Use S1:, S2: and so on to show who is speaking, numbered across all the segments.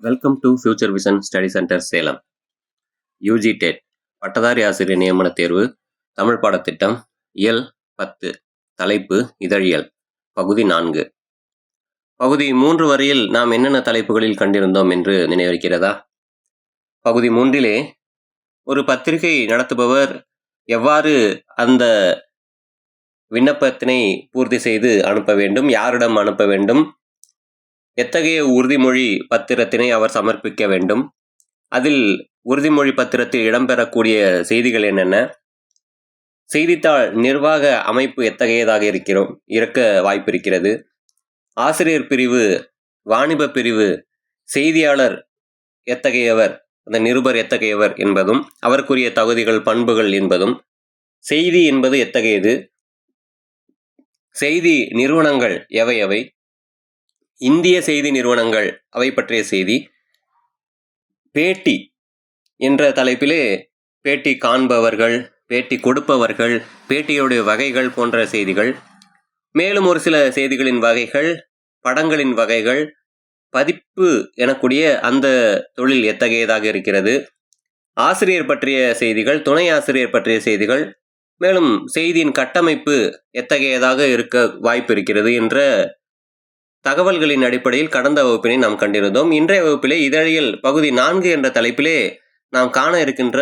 S1: Welcome to future vision study centre Salem. UG dead பட்டதாரி ஆசிரியர் நியமன தேர்வு தமிழ் பாடத்திட்டம் இயல் 10 தலைப்பு இதழியல் பகுதி 4. பகுதி 3 வரையில் நாம் என்னென்ன தலைப்புகளில் கண்டிருந்தோம் என்று நினைவிருக்கிறதா? பகுதி 3 ஒரு பத்திரிகை நடத்துபவர் எவ்வாறு அந்த விண்ணப்பத்தினை பூர்த்தி செய்து அனுப்ப வேண்டும், யாரிடம் அனுப்ப வேண்டும், எத்தகைய உறுதிமொழி பத்திரத்தினை அவர் சமர்ப்பிக்க வேண்டும், அதில் உறுதிமொழி பத்திரத்தில் இடம்பெறக்கூடிய செய்திகள் என்னென்ன, செய்தித்தாள் நிர்வாக அமைப்பு எத்தகையதாக இருக்க வாய்ப்பு இருக்கிறது, ஆசிரியர் பிரிவு, வாணிப பிரிவு, செய்தியாளர் எத்தகையவர், அந்த நிருபர் எத்தகையவர் என்பதும், அவருக்குரிய தகுதிகள் பண்புகள் என்பதும், செய்தி என்பது எத்தகையது, செய்தி நிறுவனங்கள் எவை, இந்திய செய்தி நிறுவனங்கள் அவை பற்றிய செய்தி, பேட்டி என்ற தலைப்பிலே பேட்டி காண்பவர்கள், பேட்டி கொடுப்பவர்கள், பேட்டியுடைய வகைகள் போன்ற செய்திகள், மேலும் ஒரு சில செய்திகளின் வகைகள், படங்களின் வகைகள், பதிப்பு எனக்கூடிய அந்த தொழில் எத்தகையதாக இருக்கிறது, ஆசிரியர் பற்றிய செய்திகள், துணை ஆசிரியர் பற்றிய செய்திகள், மேலும் செய்தியின் கட்டமைப்பு எத்தகையதாக இருக்க வாய்ப்பு இருக்கிறது என்ற தகவல்களின் அடிப்படையில் கடந்த வகுப்பினை நாம் கண்டிருந்தோம். இன்றைய வகுப்பிலே இதழியல் பகுதி 4 என்ற தலைப்பிலே நாம் காண இருக்கின்ற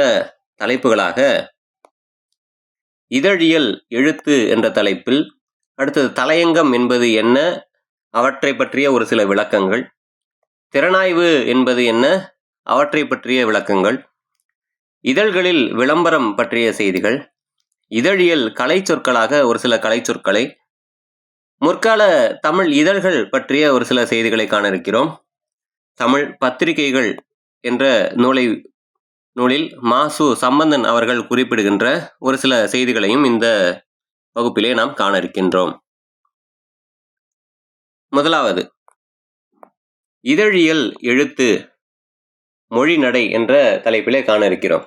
S1: தலைப்புகளாக இதழியல் எழுத்து என்ற தலைப்பில், அடுத்தது தலையங்கம் என்பது என்ன, அவற்றை பற்றிய ஒரு சில விளக்கங்கள், திறனாய்வு என்பது என்ன, அவற்றை பற்றிய விளக்கங்கள், இதழ்களில் விளம்பரம் பற்றிய செய்திகள், இதழியல் கலை சொற்களாக ஒரு சில கலை சொற்களை, முற்கால தமிழ் இதழ்கள் பற்றிய ஒரு சில செய்திகளை காண இருக்கிறோம். தமிழ் பத்திரிகைகள் என்ற நூலில் மாசு சம்பந்தன் அவர்கள் குறிப்பிடுகின்ற ஒரு சில செய்திகளையும் இந்த வகுப்பிலே நாம் காண இருக்கின்றோம். முதலாவது, இதழியல் எழுத்து மொழி நடை என்ற தலைப்பிலே காண இருக்கிறோம்.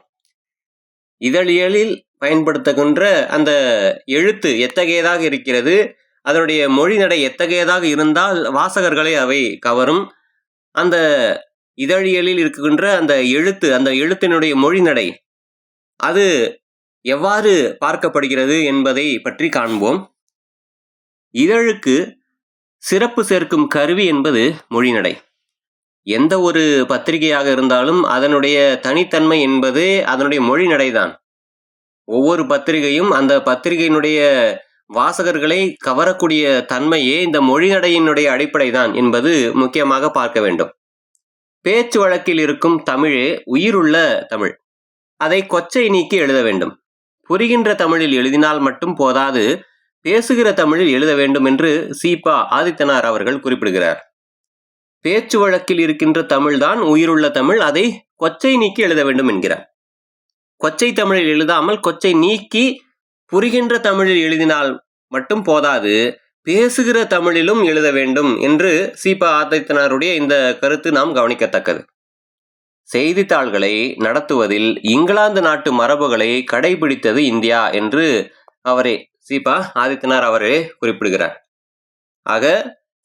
S1: இதழியலில் பயன்படுத்துகின்ற அந்த எழுத்து எத்தகையதாக இருக்கிறது, அதனுடைய மொழி நடை எத்தகையதாக இருந்தால் வாசகர்களை அவை கவரும், அந்த இதழியலில் இருக்கின்ற அந்த எழுத்தினுடைய மொழி நடை அது எவ்வாறு பார்க்கப்படுகிறது என்பதை பற்றி காண்போம். இதழுக்கு சிறப்பு சேர்க்கும் கருவி என்பது மொழி நடை. எந்த ஒரு பத்திரிகையாக இருந்தாலும் அதனுடைய தனித்தன்மை என்பது அதனுடைய மொழி நடைதான். ஒவ்வொரு பத்திரிகையும் அந்த பத்திரிகையினுடைய வாசகர்களை கவரக்கூடிய தன்மையே இந்த மொழி நடையினுடைய அடிப்படை தான் என்பது முக்கியமாக பார்க்க வேண்டும். பேச்சு வழக்கில் இருக்கும் தமிழே உயிருள்ள தமிழ். அதை கொச்சை நீக்கி எழுத வேண்டும். புரிகின்ற தமிழில் எழுதினால் மட்டும் போதாது, பேசுகிற தமிழில் எழுத வேண்டும் என்று சீபா ஆதித்தனார் அவர்கள் குறிப்பிடுகிறார். பேச்சு வழக்கில் இருக்கின்ற தமிழ்தான் உயிருள்ள தமிழ், அதை கொச்சை நீக்கி எழுத வேண்டும் என்கிறார். கொச்சை தமிழில் எழுதாமல் கொச்சை நீக்கி புரிகின்ற தமிழில் எழுதினால் மட்டும் போதாது, பேசுகிற தமிழிலும் எழுத வேண்டும் என்று சீபா ஆதித்தனாருடைய இந்த கருத்து நாம் கவனிக்கத்தக்கது. செய்தித்தாள்களை நடத்துவதில் இங்கிலாந்து நாட்டு மரபுகளை கடைபிடித்தது இந்தியா என்று சீபா ஆதித்தனார் அவரே குறிப்பிடுகிறார். ஆக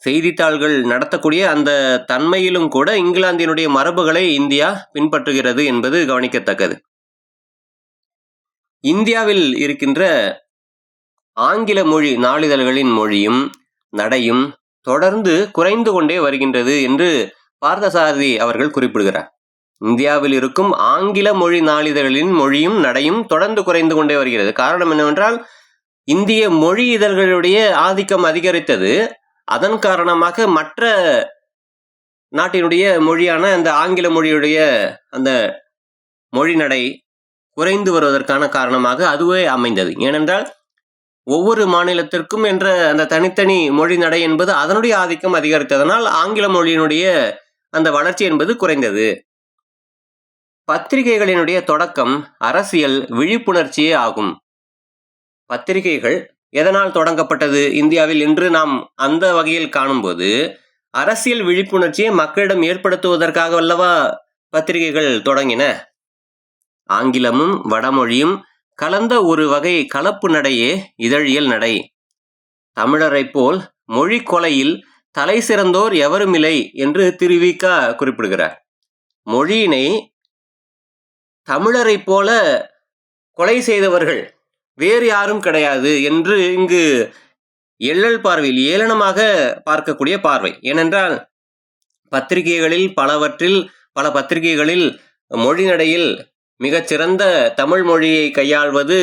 S1: செய்தித்தாள்கள் நடத்தக்கூடிய அந்த தன்மையிலும் கூட இங்கிலாந்தினுடைய மரபுகளை இந்தியா பின்பற்றுகிறது என்பது கவனிக்கத்தக்கது. இந்தியாவில் இருக்கின்ற ஆங்கில மொழி நாளிதழ்களின் மொழியும் நடையும் தொடர்ந்து குறைந்து கொண்டே வருகின்றது என்று பார்த்தசாரதி அவர்கள் குறிப்பிடுகிறார். இந்தியாவில் இருக்கும் ஆங்கில மொழி நாளிதழ்களின் மொழியும் நடையும் தொடர்ந்து குறைந்து கொண்டே வருகிறது. காரணம் என்னவென்றால், இந்திய மொழி இதழ்களுடைய ஆதிக்கம் அதிகரித்தது. அதன் காரணமாக மற்ற நாட்டினுடைய மொழியான அந்த ஆங்கில மொழியுடைய அந்த மொழி நடை குறைந்து வருவதற்கான காரணமாக அதுவே அமைந்தது. ஏனென்றால் ஒவ்வொரு மாநிலத்திற்கும் என்ற அந்த தனித்தனி மொழி நடை என்பது அதனுடைய ஆதிக்கம் அதிகரித்ததனால் ஆங்கில மொழியினுடைய அந்த வளர்ச்சி என்பது குறைந்தது. பத்திரிகைகளினுடைய தொடக்கம் அரசியல் விழிப்புணர்ச்சியே ஆகும். பத்திரிகைகள் எதனால் தொடங்கப்பட்டது இந்தியாவில் என்று நாம் அந்த வகையில் காணும்போது, அரசியல் விழிப்புணர்ச்சியை மக்களிடம் ஏற்படுத்துவதற்காக அல்லவா பத்திரிகைகள் தொடங்கின. ஆங்கிலமும் வடமொழியும் கலந்த ஒரு வகை கலப்பு நடையே இதழியல் நடை. தமிழரை போல் மொழி கொலையில் தலை சிறந்தோர் எவருமில்லை என்று திருவிக குறிப்பிடுகிறார். மொழியினை தமிழரை போல கொலை செய்தவர்கள் வேறு யாரும் கிடையாது என்று இங்கு எள்ளல் பார்வையில் ஏளனமாக பார்க்கக்கூடிய பார்வை. ஏனென்றால் பத்திரிகைகளில் பல பத்திரிகைகளில் மொழிநடையில் மிகச்சிறந்த தமிழ் மொழியை கையாள்வது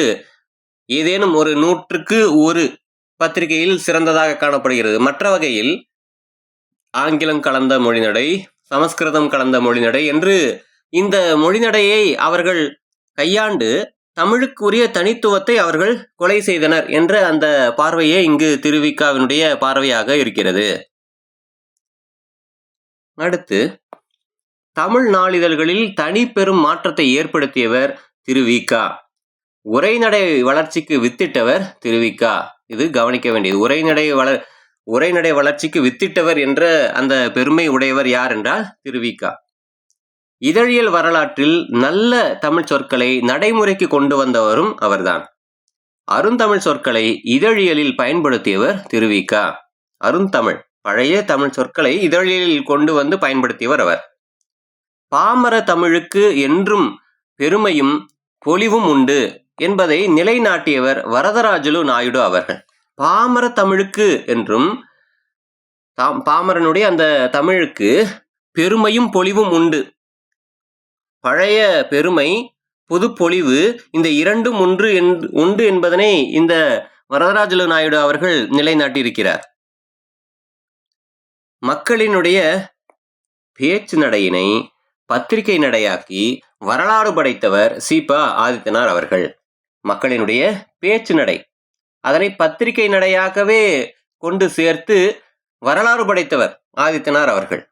S1: ஏதேனும் ஒரு 100க்கு 1 பத்திரிகையில் சிறந்ததாக காணப்படுகிறது. மற்ற வகையில் ஆங்கிலம் கலந்த மொழிநடை, சமஸ்கிருதம் கலந்த மொழிநடை என்று இந்த மொழிநடையை அவர்கள் கையாண்டு தமிழுக்குரிய தனித்துவத்தை அவர்கள் கொலை செய்தனர் என்ற அந்த பார்வையே இங்கு திருவிக்காவினுடைய பார்வையாக இருக்கிறது. அடுத்து, தமிழ் நாளிதழ்களில் தனி பெரும் மாற்றத்தை ஏற்படுத்தியவர் திருவிக. உரைநடை வளர்ச்சிக்கு வித்திட்டவர் திருவிக. இது கவனிக்க வேண்டியது. உரைநடை வளர்ச்சிக்கு வித்திட்டவர் என்ற அந்த பெருமை உடையவர் யார் என்றால் திருவிக. இதழியல் வரலாற்றில் நல்ல தமிழ் சொற்களை நடைமுறைக்கு கொண்டு வந்தவரும் அவர்தான். அருந்தமிழ் சொற்களை இதழியலில் பயன்படுத்தியவர் திருவிக. அருந்தமிழ், பழைய தமிழ் சொற்களை இதழியலில் கொண்டு வந்து பயன்படுத்தியவர் அவர். பாமர தமிழுக்கு என்றும் பெருமையும் பொலிவும் உண்டு என்பதை நிலைநாட்டியவர் வரதராஜலு நாயுடு அவர்கள். பாமர தமிழுக்கு என்றும் பாமரனுடைய அந்த தமிழுக்கு பெருமையும் பொலிவும் உண்டு. பழைய பெருமை, புது பொலிவு, இந்த இரண்டும் உண்டு என்பதனை இந்த வரதராஜலு நாயுடு அவர்கள் நிலைநாட்டியிருக்கிறார். மக்களினுடைய பேச்சு நடையினை பத்திரிகை நடையாக்கி வரலாறு படைத்தவர் சீப ஆதித்தனார் அவர்கள். மக்களினுடைய பேச்சு நடை அதனை பத்திரிகை நடையாகவே கொண்டு சேர்த்து வரலாறு படைத்தவர் ஆதித்தனார் அவர்கள்.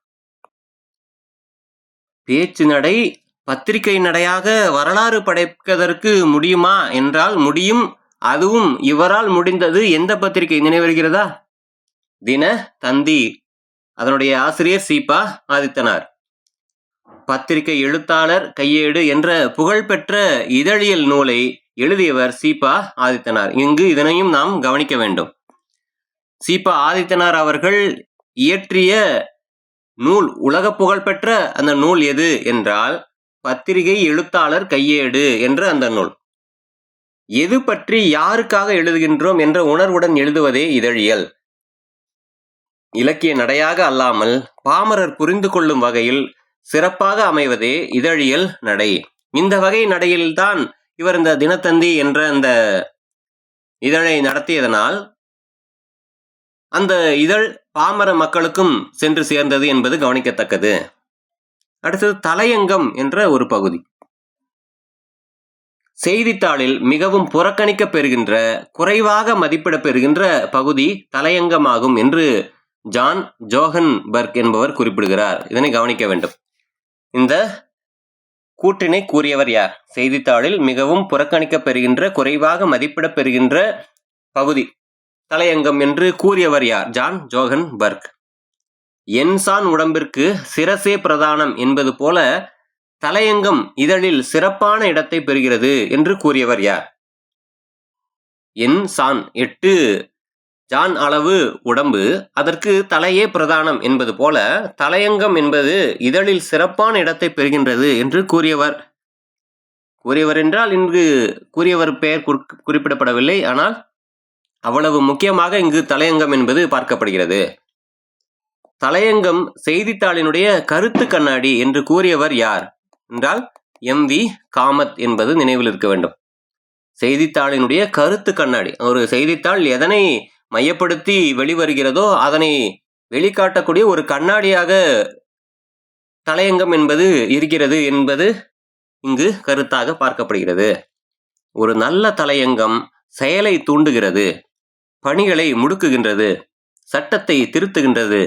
S1: பேச்சு நடை பத்திரிகை நடையாக வரலாறு படைப்பதற்கு முடியுமா என்றால் முடியும். அதுவும் இவரால் முடிந்தது. எந்த பத்திரிகை நினைவுகிறதா? தின தந்தி. அதனுடைய ஆசிரியர் சீப ஆதித்தனார். பத்திரிகை எழுத்தாளர் கையேடு என்ற புகழ்பெற்ற இதழியல் நூலை எழுதியவர் சீப ஆதித்தனார். இங்கு இதனையும் நாம் கவனிக்க வேண்டும். சீப ஆதித்தனார் அவர்கள் இயற்றிய நூல், உலக புகழ்பெற்ற அந்த நூல் எது என்றால் பத்திரிகை எழுத்தாளர் கையேடு என்ற அந்த நூல். எது பற்றி யாருக்காக எழுதுகின்றோம் என்ற உணர்வுடன் எழுதுவதே இதழியல். இலக்கிய நடையாக அல்லாமல் பாமரர் புரிந்து கொள்ளும் வகையில் சிறப்பாக அமைவதே இதழியல் நடை. இந்த வகை நடையில்தான் இவர் இந்த தினத்தந்தி என்ற அந்த இதழை நடத்தியதனால் அந்த இதழ் பாமர மக்களுக்கும் சென்று சேர்ந்தது என்பது கவனிக்கத்தக்கது. அடுத்தது தலையங்கம் என்ற ஒரு பகுதி. செய்தித்தாளில் மிகவும் புறக்கணிக்க பெறுகின்ற, குறைவாக மதிப்பிட பெறுகின்ற பகுதி தலையங்கமாகும் என்று ஜான் ஜோஹன்பர்க் என்பவர் குறிப்பிடுகிறார். இதனை கவனிக்க வேண்டும். இந்த கூற்றினை கூறியவர் யார்? செய்தித்தாளில் மிகவும் புறக்கணிக்க பெறுகின்ற, குறைவாக மதிப்பிட பெறுகின்ற பகுதி தலையங்கம் என்று கூறியவர் யார்? ஜான் ஜோஹன்பர்க். என்சான் உடம்பிற்கு சிரசே பிரதானம் என்பது போல தலையங்கம் இதழில் சிறப்பான இடத்தை பெறுகிறது என்று கூறியவர் யார்? என்சான் 8 ஜான் அளவு உடம்பு, அதற்கு தலையே பிரதானம் என்பது போல தலையங்கம் என்பது இதழில் சிறப்பான இடத்தை பெறுகின்றது என்று கூறியவர் என்றால் இங்கு கூறியவர் பெயர் குறிப்பிடப்படவில்லை. ஆனால் அவ்வளவு முக்கியமாக இங்கு தலையங்கம் என்பது பார்க்கப்படுகிறது. தலையங்கம் செய்தித்தாளினுடைய கருத்து கண்ணாடி என்று கூறியவர் யார் என்றால் MV காமத் என்பது நினைவில் இருக்க வேண்டும். செய்தித்தாளினுடைய கருத்து கண்ணாடி, ஒரு செய்தித்தாள் எதனை மையப்படுத்தி வெளிவருகிறதோ அதனை வெளிக்காட்டக்கூடிய ஒரு கண்ணாடியாக தலையங்கம் என்பது இருக்கிறது என்பது இங்கு கருத்தாக பார்க்கப்படுகிறது. ஒரு நல்ல தலையங்கம் செயலை தூண்டுகிறது, பணிகளை முடுக்குகின்றது, சட்டத்தை திருத்துகின்றது,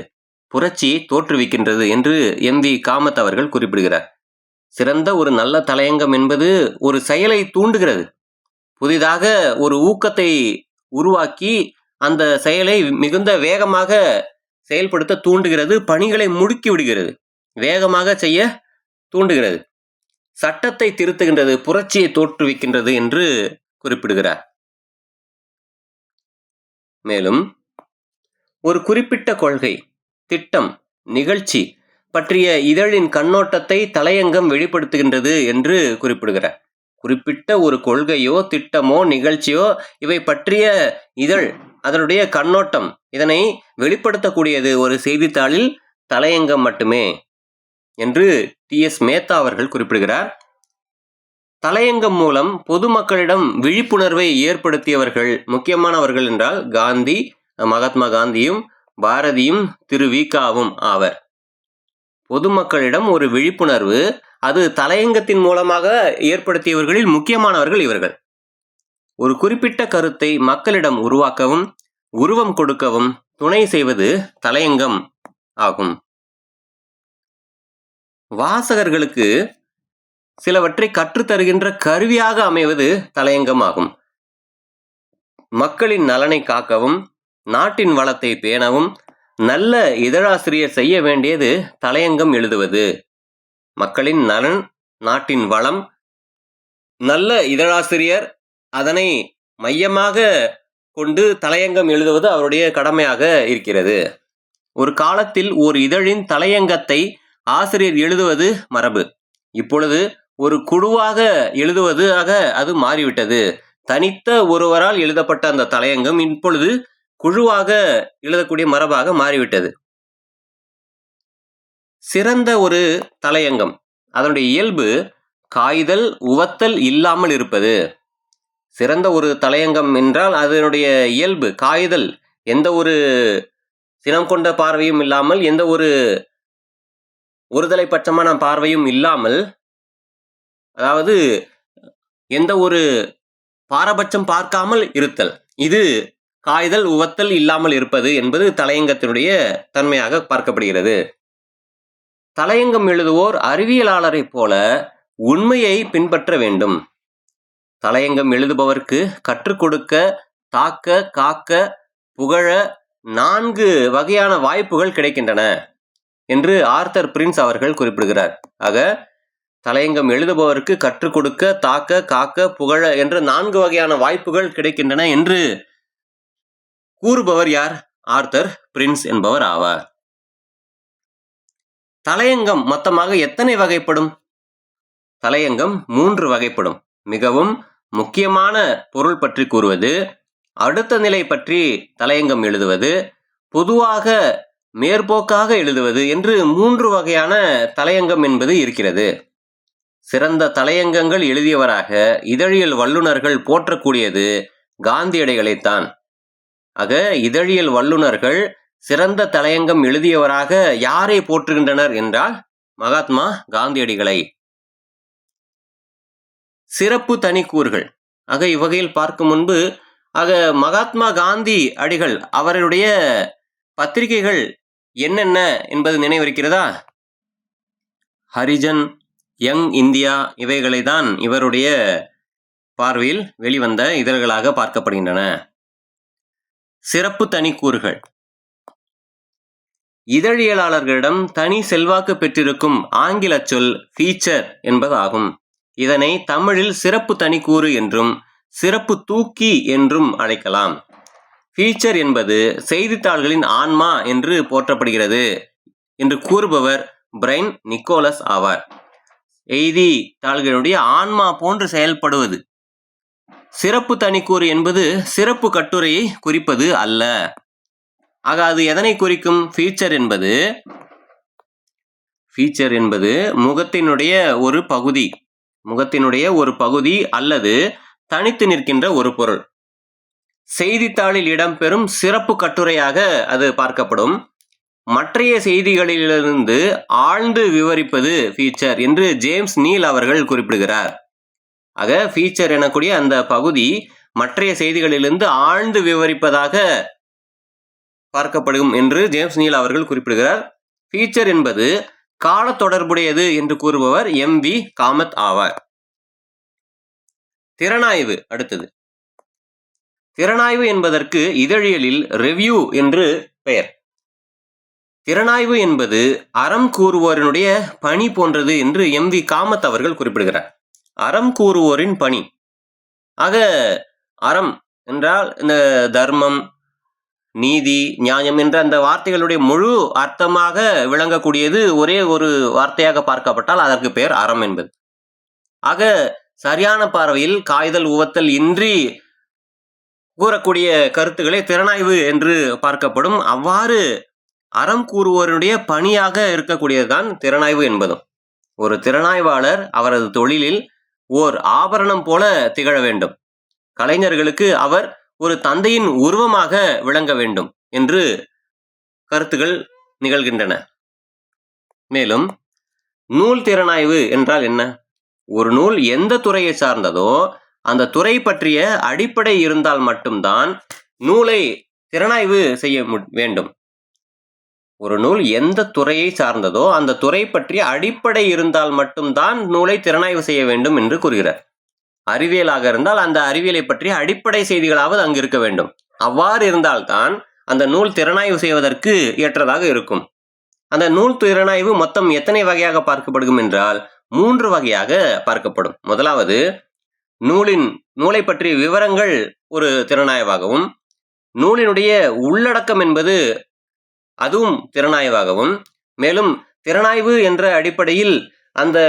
S1: புரட்சியை தோற்றுவிக்கின்றது என்று MV காமத் அவர்கள் குறிப்பிடுகிறார். சிறந்த ஒரு நல்ல தலையங்கம் என்பது ஒரு செயலை தூண்டுகிறது, புதிதாக ஒரு ஊக்கத்தை உருவாக்கி அந்த செயலை மிகுந்த வேகமாக செயல்படுத்த தூண்டுகிறது, பணிகளை முடுக்கி விடுகிறது, வேகமாக செய்ய தூண்டுகிறது, சட்டத்தை திருத்துகின்றது, புரட்சியை தோற்றுவிக்கின்றது என்று குறிப்பிடுகிறார். மேலும் ஒரு குறிப்பிட்ட கொள்கை திட்டம், நிகழ்ச்சி பற்றிய இதழின் கண்ணோட்டத்தை தலையங்கம் வெளிப்படுத்துகின்றது என்று குறிப்பிடுகிறார். குறிப்பிட்ட ஒரு கொள்கையோ திட்டமோ நிகழ்ச்சியோ இவை பற்றிய இதழ், அதனுடைய கண்ணோட்டம், இதனை வெளிப்படுத்தக்கூடியது ஒரு செய்தித்தாளில் தலையங்கம் மட்டுமே என்று டி.எஸ். மேத்தா அவர்கள் குறிப்பிடுகிறார். தலையங்கம் மூலம் பொதுமக்களிடம் விழிப்புணர்வை ஏற்படுத்தியவர்கள் முக்கியமானவர்கள் என்றால் காந்தி, மகாத்மா காந்தியும் பாரதியும் திரு வி.க.வும் ஆவர். பொதுமக்களிடம் ஒரு விழிப்புணர்வு அது தலையங்கத்தின் மூலமாக ஏற்படுத்தியவர்களில் முக்கியமானவர்கள் இவர்கள். ஒரு குறிப்பிட்ட கருத்தை மக்களிடம் உருவாக்கவும் உருவம் கொடுக்கவும் துணை செய்வது தலையங்கம் ஆகும். வாசகர்களுக்கு சிலவற்றை கற்றுத்தருகின்ற கருவியாக அமைவது தலையங்கம் ஆகும். மக்களின் நலனை காக்கவும் நாட்டின் வளத்தை பேணவும் நல்ல இதழாசிரியர் செய்ய வேண்டியது தலையங்கம் எழுதுவது. மக்களின் நலன், நாட்டின் வளம், நல்ல இதழாசிரியர் அதனை மையமாக கொண்டு தலையங்கம் எழுதுவது அவருடைய கடமையாக இருக்கிறது. ஒரு காலத்தில் ஒரு இதழின் தலையங்கத்தை ஆசிரியர் எழுதுவது மரபு. இப்பொழுது ஒரு குழுவாக எழுதுவதாக அது மாறிவிட்டது. தனித்த ஒருவரால் எழுதப்பட்ட அந்த தலையங்கம் இப்பொழுது குழுவாக எழுதக்கூடிய மரபாக மாறிவிட்டது. சிறந்த ஒரு தலையங்கம் அதனுடைய இயல்பு காய்தல் உவத்தல் இல்லாமல் இருப்பது. சிறந்த ஒரு தலையங்கம் என்றால் அதனுடைய இயல்பு காய்தல், எந்த ஒரு சினம் கொண்ட பார்வையும் இல்லாமல், எந்த ஒரு ஒருதலை பட்சமான பார்வையும் இல்லாமல், அதாவது எந்த ஒரு பாரபட்சம் பார்க்காமல் இருத்தல், இது காய்தல் உவத்தல் இல்லாமல் இருப்பது என்பது தலையங்கத்தினுடைய தன்மையாக பார்க்கப்படுகிறது. தலையங்கம் எழுதுவோர் அறிவியலாளரை போல உண்மையை பின்பற்ற வேண்டும். தலையங்கம் எழுதுபவருக்கு கற்றுக் கொடுக்க, தாக்க, காக்க, புகழ 4 வகையான வாய்ப்புகள் கிடைக்கின்றன என்று ஆர்தர் பிரின்ஸ் அவர்கள் குறிப்பிடுகிறார். ஆக தலையங்கம் எழுதுபவருக்கு கற்றுக் கொடுக்க, தாக்க, காக்க, புகழ என்ற 4 வகையான வாய்ப்புகள் கிடைக்கின்றன என்று கூறுபவர் யார்? ஆர்தர் பிரின்ஸ் என்பவர் ஆவார். தலையங்கம் மொத்தமாக எத்தனை வகைப்படும்? தலையங்கம் 3 வகைப்படும். மிகவும் முக்கியமான பொருள் பற்றி கூறுவது, அடுத்த நிலை பற்றி தலையங்கம் எழுதுவது, பொதுவாக மேற்போக்காக எழுதுவது என்று 3 வகையான தலையங்கம் என்பது இருக்கிறது. சிறந்த தலையங்கங்கள் எழுதியவராக இதழியல் வல்லுநர்கள் போற்றக்கூடியது காந்தியடிகளைத்தான். ஆக இதழியல் வல்லுநர்கள் சிறந்த தலையங்கம் எழுதியவராக யாரை போற்றுகின்றனர் என்றால் மகாத்மா காந்தியடிகளை. சிறப்பு தனிக்கூறுகள். ஆக இவ்வகையில் பார்க்கும் முன்பு மகாத்மா காந்தி அடிகள் அவருடைய பத்திரிகைகள் என்னென்ன என்பது நினைவிருக்கிறதா? ஹரிஜன், யங் இந்தியா இவைகளை தான் இவருடைய பார்வையில் வெளிவந்த இதழ்களாக பார்க்கப்படுகின்றன. சிறப்பு தனிக்கூறுகள். இதழியலாளர்களிடம் தனி செல்வாக்கு பெற்றிருக்கும் ஆங்கில சொல் ஃபீச்சர் என்பதாகும். இதனை தமிழில் சிறப்பு தனிக்கூறு என்றும் சிறப்பு தூக்கி என்றும் அழைக்கலாம். ஃபீச்சர் என்பது செய்தித்தாள்களின் ஆன்மா என்று போற்றப்படுகிறது என்று கூறுபவர் பிரைன் நிக்கோலஸ் ஆவார். செய்தித்தாள்களுடைய ஆன்மா போன்று செயல்படுவது. சிறப்பு தனிக்கூறு என்பது சிறப்பு கட்டுரையை குறிப்பது அல்ல. ஆக அது எதனை குறிக்கும்? ஃபீச்சர் என்பது முகத்தினுடைய ஒரு பகுதி அல்லது தனித்து நிற்கின்ற ஒரு பொருள். செய்தித்தாளில் இடம்பெறும் சிறப்பு கட்டுரையாக அது பார்க்கப்படும். மற்றைய செய்திகளிலிருந்து ஆழ்ந்து விவரிப்பது ஃபீச்சர் என்று ஜேம்ஸ் நீல் அவர்கள் குறிப்பிடுகிறார். ஆக ஃபீச்சர் எனக்கூடிய அந்த பகுதி மற்றைய செய்திகளிலிருந்து ஆழ்ந்து விவரிப்பதாக பார்க்கப்படும் என்று ஜேம்ஸ் நீல் அவர்கள் குறிப்பிடுகிறார். ஃபீச்சர் என்பது கால தொடர்புடையது என்று கூறுபவர் M.V. காமத் ஆவார். திறனாய்வு. அடுத்தது திறனாய்வு என்பதற்கு இதழியலில் ரெவ்யூ என்று பெயர். திறனாய்வு என்பது அறம் கூறுவோரினுடைய பணி போன்றது என்று M.V. காமத் அவர்கள் குறிப்பிடுகிறார். அறம் கூறுவோரின் பணி. ஆக அறம் என்றால் இந்த தர்மம், நீதி, நியாயம் என்ற அந்த வார்த்தைகளுடைய முழு அர்த்தமாக விளங்கக்கூடியது ஒரே ஒரு வார்த்தையாக பார்க்கப்பட்டால் அதற்கு பெயர் அறம் என்பது. ஆக சரியான பார்வையில் காய்தல் உவத்தல் இன்றி கூறக்கூடிய கருத்துக்களை திறனாய்வு என்று பார்க்கப்படும். அவ்வாறு அறம் கூறுவோருடைய பணியாக இருக்கக்கூடியதுதான் திறனாய்வு என்பதும். ஒரு திறனாய்வாளர் அவரது தொழிலில் ஓர் ஆபரணம் போல திகழ வேண்டும். கலைஞர்களுக்கு அவர் ஒரு தந்தையின் உருவமாக விளங்க வேண்டும் என்று கருத்துகள் நிகழ்கின்றன. மேலும் நூல் திறனாய்வு என்றால் என்ன? ஒரு நூல் எந்த துறையை சார்ந்ததோ அந்த துறை பற்றிய அடிப்படை இருந்தால் மட்டும்தான் நூலை திறனாய்வு செய்ய வேண்டும். ஒரு நூல் எந்த துறையை சார்ந்ததோ அந்த துறை பற்றிய அடிப்படை இருந்தால் மட்டும்தான் நூலை திறனாய்வு செய்ய வேண்டும் என்று கூறுகிறார். அறிவியலாக இருந்தால் அந்த அறிவியலை பற்றிய அடிப்படை செய்திகளாவது அங்கு இருக்க வேண்டும். அவ்வாறு இருந்தால்தான் அந்த நூல் திறனாய்வு செய்வதற்கு ஏற்றதாக இருக்கும். அந்த நூல் திறனாய்வு மொத்தம் எத்தனை வகையாக பார்க்கப்படும் என்றால் 3 வகையாக பார்க்கப்படும். முதலாவது, நூலை பற்றிய விவரங்கள் ஒரு திறனாய்வாகவும், நூலினுடைய உள்ளடக்கம் என்பது அதுவும் திறனாய்வாகவும், மேலும் திறனாய்வு என்ற அடிப்படையில் அந்த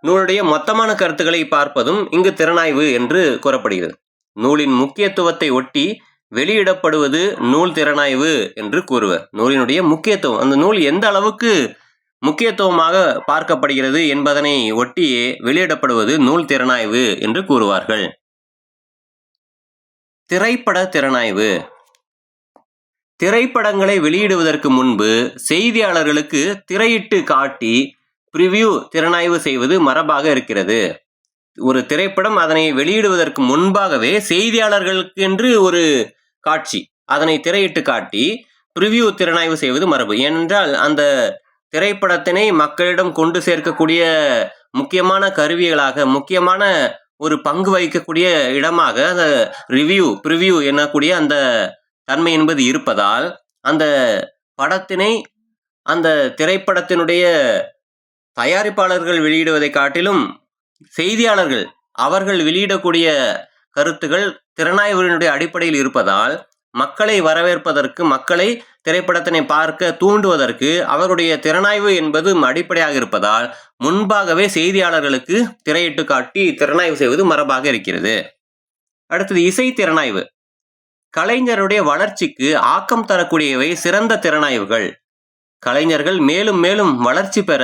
S1: நூலுடைய மொத்தமான கருத்துக்களை பார்ப்பதும் இங்கு திறனாய்வு என்று கூறப்படுகிறது. நூலின் முக்கியத்துவத்தை ஒட்டி வெளியிடப்படுவது நூல் திறனாய்வு என்று கூறுவர். நூலினுடைய முக்கியத்துவம், அந்த நூல் எந்த அளவுக்கு முக்கியத்துவமாக பார்க்கப்படுகிறது என்பதனை ஒட்டியே வெளியிடப்படுவது நூல் திறனாய்வு என்று கூறுவார்கள். திரைப்பட திறனாய்வு. திரைப்படங்களை வெளியிடுவதற்கு முன்பு செய்தியாளர்களுக்கு திரையிட்டு காட்டி பிரிவியூ திறனாய்வு செய்வது மரபாக இருக்கிறது. ஒரு திரைப்படம் அதனை வெளியிடுவதற்கு முன்பாகவே செய்தியாளர்களுக்கு என்று ஒரு காட்சி, அதனை திரையிட்டு காட்டி பிரிவியூ திறனாய்வு செய்வது மரபு. ஏனென்றால் அந்த திரைப்படத்தினை மக்களிடம் கொண்டு சேர்க்கக்கூடிய முக்கியமான கருவிகளாக, முக்கியமான ஒரு பங்கு வகிக்கக்கூடிய இடமாக அந்த பிரிவியூ எனக்கூடிய அந்த தன்மை என்பது இருப்பதால் அந்த படத்தினை அந்த திரைப்படத்தினுடைய தயாரிப்பாளர்கள் வெளியிடுவதை காட்டிலும் செய்தியாளர்கள் அவர்கள் வெளியிடக்கூடிய கருத்துகள் திறனாய்வினுடைய அடிப்படையில் இருப்பதால் மக்களை வரவேற்பதற்கு, மக்களை திரைப்படத்தினை பார்க்க தூண்டுவதற்கு அவருடைய திறனாய்வு என்பது அடிப்படையாக இருப்பதால் முன்பாகவே செய்தியாளர்களுக்கு திரையிட்டு காட்டி திறனாய்வு செய்வது மரபாக இருக்கிறது. அடுத்தது இசை திறனாய்வு. கலைஞருடைய வளர்ச்சிக்கு ஆக்கம் தரக்கூடியவை சிறந்த திறனாய்வுகள். கலைஞர்கள் மேலும் மேலும் வளர்ச்சி பெற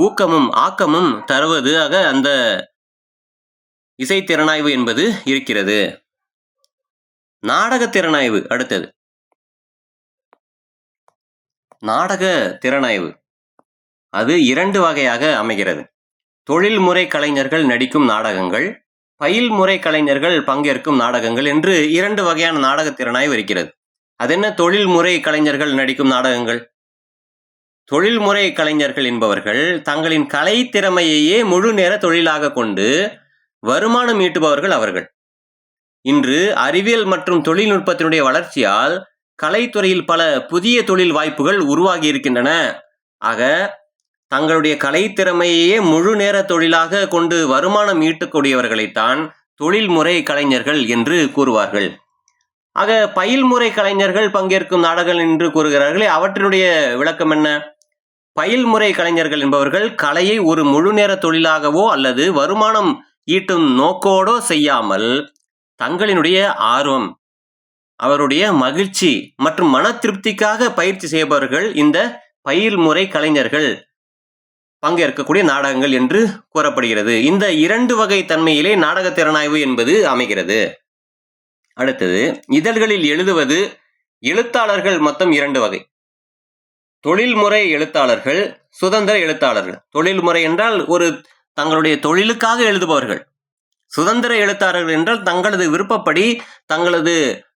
S1: ஊக்கமும் ஆக்கமும் தருவதாக அந்த இசை திறனாய்வு என்பது இருக்கிறது. நாடக திறனாய்வு. அடுத்தது நாடக திறனாய்வு. அது 2 வகையாக அமைகிறது. தொழில்முறை கலைஞர்கள் நடிக்கும் நாடகங்கள், பயில்முறை கலைஞர்கள் பங்கேற்கும் நாடகங்கள் என்று 2 வகையான நாடக திறனாய்வு இருக்கிறது. அதென்ன தொழில்முறை கலைஞர்கள் நடிக்கும் நாடகங்கள்? தொழில்முறை கலைஞர்கள் என்பவர்கள் தங்களின் கலை திறமையையே முழு நேர தொழிலாக கொண்டு வருமானம் ஈட்டுபவர்கள் அவர்கள். இன்று அறிவியல் மற்றும் தொழில்நுட்பத்தினுடைய வளர்ச்சியால் கலைத்துறையில் பல புதிய தொழில் வாய்ப்புகள் உருவாகி இருக்கின்றன. ஆக தங்களுடைய கலை திறமையையே முழு நேர தொழிலாக கொண்டு வருமானம் ஈட்டக்கூடியவர்களைத்தான் தொழில்முறை கலைஞர்கள் என்று கூறுவார்கள். ஆக பயில்முறை கலைஞர்கள் பங்கேற்கும் நாடகங்கள் என்று கூறுகிறார்களே, அவற்றினுடைய விளக்கம் என்ன? பயில்முறை கலைஞர்கள் என்பவர்கள் கலையை ஒரு முழு நேர தொழிலாகவோ அல்லது வருமானம் ஈட்டும் நோக்கோடோ செய்யாமல் தங்களினுடைய ஆர்வம், அவருடைய மகிழ்ச்சி மற்றும் மன திருப்திக்காக பயிற்சி செய்பவர்கள் இந்த பயில்முறை கலைஞர்கள் பங்கேற்கக்கூடிய நாடகங்கள் என்று கூறப்படுகிறது. இந்த 2 வகை தன்மையிலே நாடக திறனாய்வு என்பது அமைகிறது. அடுத்தது இதழ்களில் எழுதுவது. எழுத்தாளர்கள் மொத்தம் 2 வகை. தொழில்முறை எழுத்தாளர்கள், சுதந்திர எழுத்தாளர்கள். தொழில்முறை என்றால் ஒரு தங்களுடைய தொழிலுக்காக எழுதுபவர்கள். சுதந்திர எழுத்தாளர்கள் என்றால் தங்களது விருப்பப்படி, தங்களது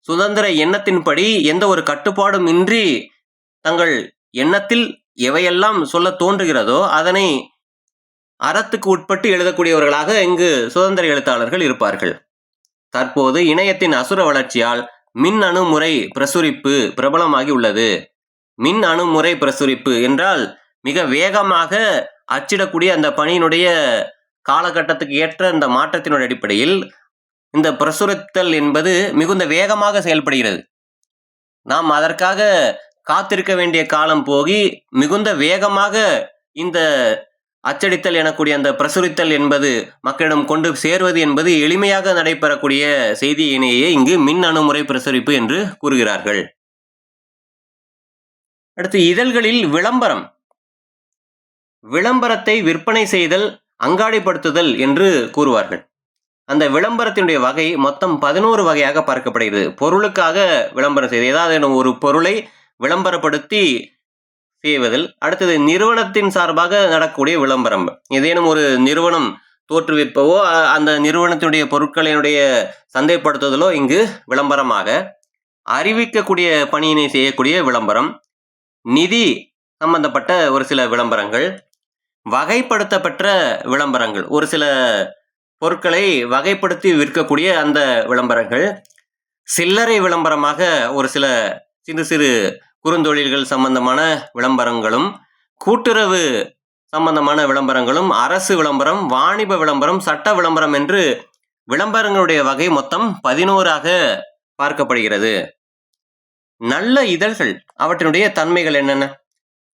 S1: சுதந்திர எண்ணத்தின்படி, எந்த ஒரு கட்டுப்பாடும் இன்றி தங்கள் எண்ணத்தில் எவையெல்லாம் சொல்ல தோன்றுகிறதோ அதனை அறத்துக்கு உட்பட்டு எழுதக்கூடியவர்களாக இங்கு சுதந்திர எழுத்தாளர்கள் இருப்பார்கள். தற்போது இணையத்தின் அசுர வளர்ச்சியால் மின் அணுமுறை பிரசுரிப்பு பிரபலமாகி உள்ளது. மின் அணுமுறை பிரசுரிப்பு என்றால் மிக வேகமாக அச்சிடக்கூடிய அந்த பணியினுடைய காலகட்டத்துக்கு ஏற்ற இந்த மாற்றத்தினுடைய அடிப்படையில் இந்த பிரசுரித்தல் என்பது மிகுந்த வேகமாக செயல்படுகிறது. நாம் அதற்காக காத்திருக்க வேண்டிய காலம் போகி மிகுந்த வேகமாக இந்த அச்சடித்தல் எனக்கூடிய அந்த பிரசுரித்தல் என்பது மக்களிடம் கொண்டு சேர்வது என்பது எளிமையாக நடைபெறக்கூடிய செய்தியினையே இங்கு மின் அணுமுறை பிரசுரிப்பு என்று கூறுகிறார்கள். அடுத்து இதழ்களில் விளம்பரம். விளம்பரத்தை விற்பனை செய்தல், அங்காடிப்படுத்துதல் என்று கூறுவார்கள். அந்த விளம்பரத்தினுடைய வகை மொத்தம் 11 வகையாக பார்க்கப்படுகிறது. பொருளுக்காக விளம்பரம் செய்வது, ஏதாவது ஒரு பொருளை விளம்பரப்படுத்தி செய்வதில். அடுத்தது நிறுவனத்தின் சார்பாக நடக்கக்கூடிய விளம்பரம். ஏதேனும் ஒரு நிறுவனம் தோற்றுவிப்பவோ அந்த நிறுவனத்தினுடைய பொருட்களினுடைய சந்தைப்படுத்துதலோ இங்கு விளம்பரமாக. அறிவிக்கக்கூடிய பணியினை செய்யக்கூடிய விளம்பரம். நிதி சம்பந்தப்பட்ட ஒரு சில விளம்பரங்கள். வகைப்படுத்தப்பட்ட விளம்பரங்கள், ஒரு சில பொருட்களை வகைப்படுத்தி விற்கக்கூடிய அந்த விளம்பரங்கள். சில்லறை விளம்பரமாக ஒரு சில சிறு சிறு குறுந்தொழில்கள் சம்பந்தமான விளம்பரங்களும், கூட்டுறவு சம்பந்தமான விளம்பரங்களும், அரசு விளம்பரம், வாணிப விளம்பரம், சட்ட விளம்பரம் என்று விளம்பரங்களுடைய வகை மொத்தம் 11ஆக பார்க்கப்படுகிறது. நல்ல இதழ்கள், அவற்றினுடைய தன்மைகள் என்னென்ன?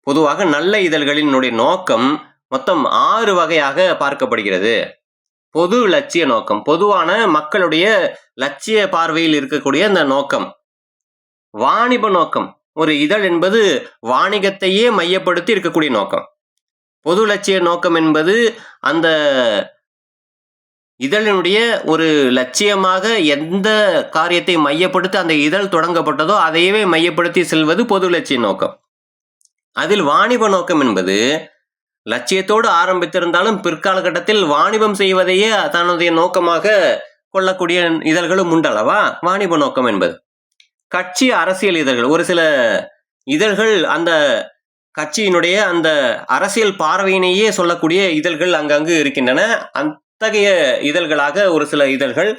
S1: பொதுவாக நல்ல இதழ்களினுடைய நோக்கம் மொத்தம் 6 வகையாக பார்க்கப்படுகிறது. பொது லட்சிய நோக்கம், பொதுவான மக்களுடைய லட்சிய பார்வையில் இருக்கக்கூடிய அந்த நோக்கம். வாணிப நோக்கம், ஒரு இதழ் என்பது வாணிகத்தையே மையப்படுத்தி இருக்கக்கூடிய நோக்கம். பொது லட்சிய நோக்கம் என்பது அந்த இதழினுடைய ஒரு லட்சியமாக எந்த காரியத்தை மையப்படுத்தி அந்த இதழ் தொடங்கப்பட்டதோ அதையவே மையப்படுத்தி செல்வது பொது லட்சிய நோக்கம். அதில் வாணிப நோக்கம் என்பது லட்சியத்தோடு ஆரம்பித்திருந்தாலும் பிற்காலகட்டத்தில் வாணிபம் செய்வதையே தன்னுடைய நோக்கமாக கொள்ளக்கூடிய இதழ்களும் உண்டல்லவா வாணிப நோக்கம் என்பது. கட்சி அரசியல் இதழ்கள், ஒரு சில இதழ்கள் அந்த கட்சியினுடைய அந்த அரசியல் பார்வையினையே சொல்லக்கூடிய இதழ்கள் அங்கங்கு இருக்கின்றன. அத்தகைய இதழ்களாக ஒரு சில இதழ்கள்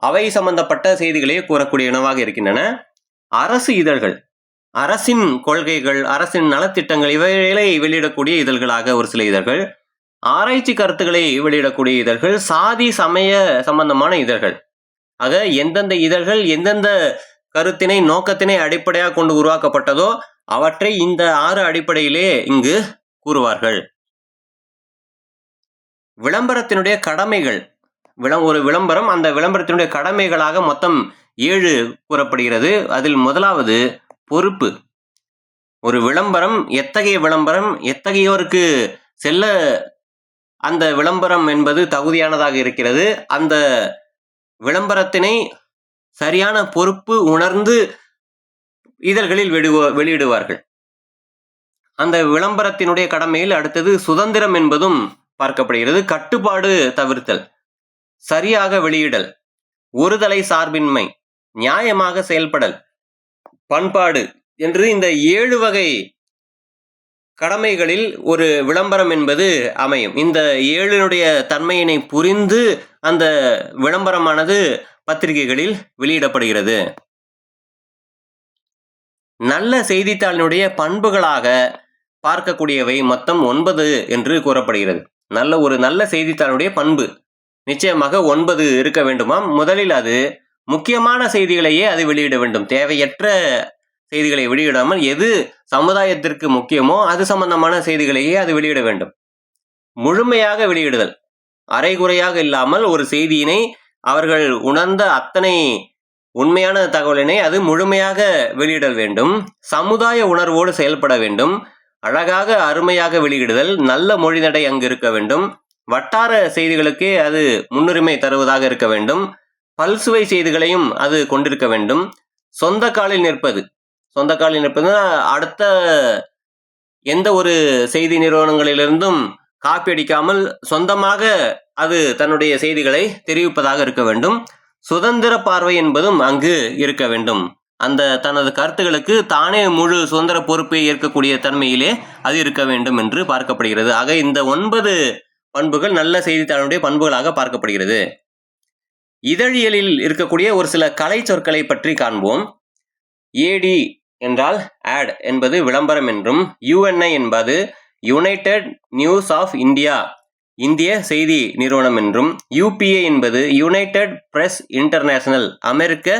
S1: அவை சம்பந்தப்பட்ட செய்திகளையே கூறக்கூடியனவாக இருக்கின்றன. அரசு இதழ்கள், அரசின் கொள்கைகள், அரசின் நலத்திட்டங்கள் இவைகளை வெளியிடக்கூடிய இதழ்களாக ஒரு சில இதழ்கள். ஆராய்ச்சி கருத்துக்களை வெளியிடக்கூடிய இதழ்கள். சாதி சமய சம்பந்தமான இதழ்கள். ஆக எந்தெந்த இதழ்கள் எந்தெந்த கருத்தினை நோக்கத்தினை அடிப்படையாக கொண்டு உருவாக்கப்பட்டதோ அவற்றை இந்த 6 அடிப்படையிலே இங்கு கூறுவார்கள். விளம்பரத்தினுடைய கடமைகள். ஒரு விளம்பரம், அந்த விளம்பரத்தினுடைய கடமைகளாக மொத்தம் 7 கூறப்படுகிறது. அதில் முதலாவது பொறுப்பு. ஒரு விளம்பரம் எத்தகைய விளம்பரம், எத்தகையோருக்கு செல்ல அந்த விளம்பரம் என்பது தகுதியானதாக இருக்கிறது. அந்த விளம்பரத்தினை சரியான பொறுப்பு உணர்ந்து இதழ்களில் வெளியிடுவார்கள். அந்த விளம்பரத்தினுடைய கடமையில் அடுத்தது சுதந்திரம் என்பதும் பார்க்கப்படுகிறது. கட்டுப்பாடு தவிர்த்தல், சரியாக வெளியிடல், ஒருதலை சார்பின்மை, நியாயமாக செயல்படல், பண்பாடு என்று இந்த 7 வகை கடமைகளில் ஒரு விளம்பரம் என்பது அமையும். இந்த 7னுடைய தன்மையினை புரிந்து அந்த விளம்பரமானது பத்திரிகைகளில் வெளியிடப்படுகிறது. நல்ல செய்தித்தாளினுடைய பண்புகளாக பார்க்கக்கூடியவை மொத்தம் 9 என்று கூறப்படுகிறது. ஒரு நல்ல செய்தித்தாளுடைய பண்பு நிச்சயமாக 9 இருக்க வேண்டுமாம். முதலில் அது முக்கியமான செய்திகளையே அது வெளியிட வேண்டும். தேவையற்ற செய்திகளை வெளியிடாமல் எது சமுதாயத்திற்கு முக்கியமோ அது சம்பந்தமான செய்திகளையே அது வெளியிட வேண்டும். முழுமையாக வெளியிடுதல், அரைகுறையாக இல்லாமல் ஒரு செய்தியினை அவர்கள் உணர்ந்த அத்தனை உண்மையான தகவலினை அது முழுமையாக வெளியிடல் வேண்டும். சமுதாய உணர்வோடு செயல்பட வேண்டும். அழகாக அருமையாக வெளியிடுதல், நல்ல மொழிநடை அங்கு இருக்க வேண்டும். வட்டார செய்திகளுக்கே அது முன்னுரிமை தருவதாக இருக்க வேண்டும். பல்சுவை செய்திகளையும் அது கொண்டிருக்க வேண்டும். சொந்த காலில் நிற்பது அடுத்த எந்த ஒரு செய்தி நிறுவனங்களிலிருந்தும் காப்பி அடிக்காமல் சொந்தமாக அது தன்னுடைய செய்திகளை தெரிவிப்பதாக இருக்க வேண்டும். சுதந்திர பார்வை என்பதும் அங்கு இருக்க வேண்டும். அந்த தனது கருத்துகளுக்கு தானே முழு சுதந்திர பொறுப்பை ஏற்கக்கூடிய தன்மையிலே அது இருக்க வேண்டும் என்று பார்க்கப்படுகிறது. ஆக இந்த 9 பண்புகள் நல்ல செய்தித்தாளுடைய பண்புகளாக பார்க்கப்படுகிறது. இதழியலில் இருக்கக்கூடிய ஒரு சில கலை சொற்களை பற்றி காண்போம். ஏடி என்றால் ஆட் என்பது விளம்பரம் என்றும், யுஎன்ஐ என்பது யுனைடெட் நியூஸ் ஆஃப் இந்தியா, இந்திய செய்தி நிறுவனம் என்றும், யூபிஏ என்பது யுனைடெட் பிரஸ் இன்டர்நேஷனல், அமெரிக்க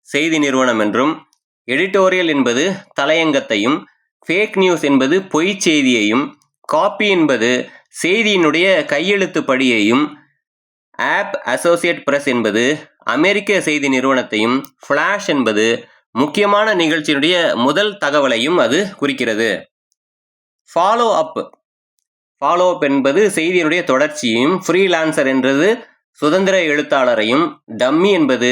S1: செய்தி நிறுவனம் என்றும், எடிட்டோரியல் என்பது தலையங்கத்தையும், ஃபேக் நியூஸ் என்பது பொய் செய்தியையும், காப்பி என்பது செய்தியினுடைய கையெழுத்து படியையும், ஆப் அசோசியேட் பிரஸ் என்பது அமெரிக்க செய்தி நிறுவனத்தையும், ஃபிளாஷ் என்பது முக்கியமான நிகழ்ச்சியினுடைய முதல் தகவலையும் அது குறிக்கிறது. ஃபாலோ அப் என்பது செய்தியினுடைய தொடர்ச்சியையும், ஃப்ரீலான்சர் என்றது சுதந்திர எழுத்தாளரையும், டம்மி என்பது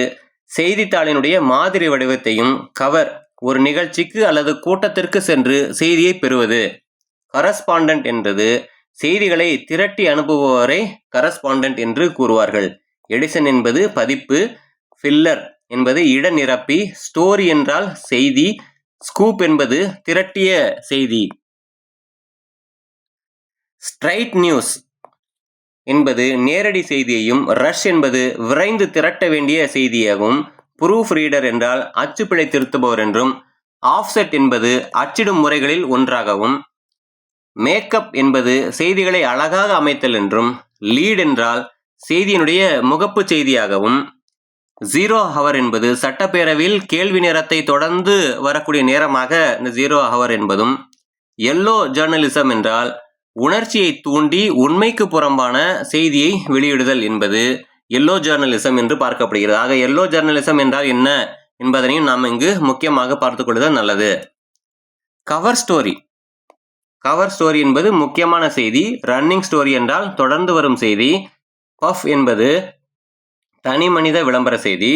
S1: செய்தித்தாளினுடைய மாதிரி வடிவத்தையும், கவர் ஒரு நிகழ்ச்சிக்கு அல்லது கூட்டத்திற்கு சென்று செய்தியை பெறுவது, கரஸ்பாண்டன்ட் என்பது செய்திகளை திரட்டி அனுப்புபவரை கரஸ்பாண்டன்ட் என்று கூறுவார்கள். எடிசன் என்பது பதிப்பு, ஃபில்லர் என்பது இடநிரப்பி, ஸ்டோரி என்றால் செய்தி, ஸ்கூப் என்பது திரட்டிய செய்தி. ஸ்ட்ரைட் நியூஸ் என்பது நேரடி செய்தியையும், ரஷ் என்பது விரைந்து திரட்ட வேண்டிய செய்தியாகவும், ப்ரூஃப் ரீடர் என்றால் அச்சுப்பிழை திருத்துபவர் என்றும், ஆஃப்செட் என்பது அச்சிடும் முறைகளில் ஒன்றாகவும், மேக்கப் என்பது செய்திகளை அழகாக அமைத்தல் என்றும், லீட் என்றால் செய்தியினுடைய முகப்பு செய்தியாகவும், 0 ஹவர் என்பது சட்டப்பேரவையில் கேள்வி நேரத்தை தொடர்ந்து வரக்கூடிய நேரமாக இந்த 0 ஹவர் என்பதும், எல்லோ ஜேர்னலிசம் என்றால் உணர்ச்சியை தூண்டி உண்மைக்கு புறம்பான செய்தியை வெளியிடுதல் என்பது எல்லோ ஜேர்னலிசம் என்று பார்க்கப்படுகிறது. ஆக எல்லோ ஜேர்னலிசம் என்றால் என்ன என்பதனையும் நாம் இங்கு முக்கியமாக பார்த்துக் கொள்ளுதல் நல்லது. கவர் ஸ்டோரி என்பது முக்கியமான செய்தி, ரன்னிங் ஸ்டோரி என்றால் தொடர்ந்து வரும் செய்தி, பஃப் என்பது தனி மனித விளம்பர செய்தி,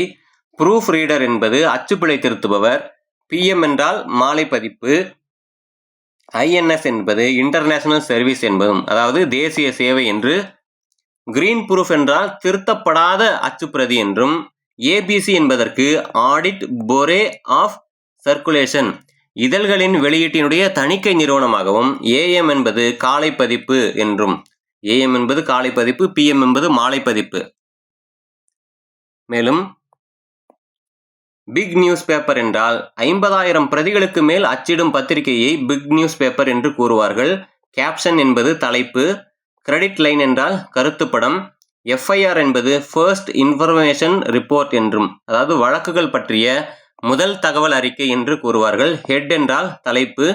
S1: ப்ரூஃப் ரீடர் என்பது அச்சுப்பிழை திருத்துபவர், PM என்றால் மாலை பதிப்பு, INS என்பது இன்டர்நேஷனல் சர்வீஸ் என்பதும் அதாவது தேசிய சேவை என்று, கிரீன் ப்ரூஃப் என்றால் திருத்தப்படாத அச்சுப்பிரதி என்றும், ABC என்பதற்கு ஆடிட் பொரே ஆஃப் சர்க்குலேஷன் இதழ்களின் வெளியீட்டினுடைய தணிக்கை நிறுவனமாகவும், AM என்பது காலை பதிப்பு என்றும், AM என்பது காலை பதிப்பு, PM என்பது மாலை பதிப்பு. மேலும் பிக் நியூஸ் பேப்பர் என்றால் 50,000 பிரதிகளுக்கு மேல் அச்சிடும் பத்திரிகையை பிக் நியூஸ் பேப்பர் என்று கூறுவார்கள். கேப்ஷன் என்பது தலைப்பு, கிரெடிட் லைன் என்றால் கருத்துப்படம், FIR என்பது ஃபர்ஸ்ட் இன்ஃபர்மேஷன் ரிப்போர்ட் என்றும் அதாவது வழக்குகள் பற்றிய முதல் தகவல் அறிக்கை என்று கூறுவார்கள். ஹெட் என்றால் தலைப்பு,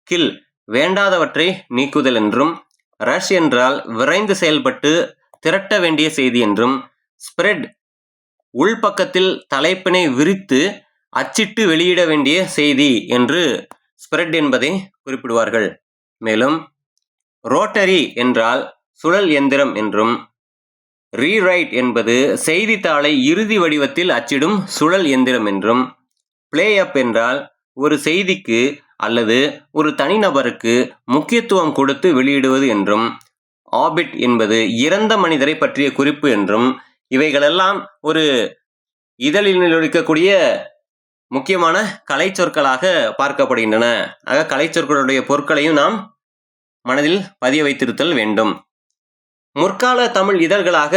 S1: கில் வேண்டாதவற்றை நீக்குதல் என்றும், ரஷ் என்றால் விரைந்து செயல்பட்டு திரட்ட வேண்டிய செய்தி என்றும், ஸ்ப்ரெட் உள்பக்கத்தில் தலைப்பினை விரித்து அச்சிட்டு வெளியிட வேண்டிய செய்தி என்று ஸ்ப்ரெட் என்பதை குறிப்பிடுவார்கள். மேலும் ரோட்டரி என்றால் சுழல் எந்திரம் என்றும், ரீரைட் என்பது செய்தித்தாளை இறுதி வடிவத்தில் அச்சிடும் சுழல் எந்திரம் என்றும், பிளே அப் என்றால் ஒரு செய்திக்கு அல்லது ஒரு தனிநபருக்கு முக்கியத்துவம் கொடுத்து வெளியிடுவது என்றும், ஆபிட் என்பது இறந்த மனிதரை பற்றிய குறிப்பு என்றும், இவைகளெல்லாம் ஒரு இதழில் இருக்கக்கூடிய முக்கியமான கலை சொற்களாக பார்க்கப்படுகின்றன. ஆக கலை சொற்களுடைய பொருட்களையும் நாம் மனதில் பதிய வைத்திருத்தல் வேண்டும். முற்கால தமிழ் இதழ்களாக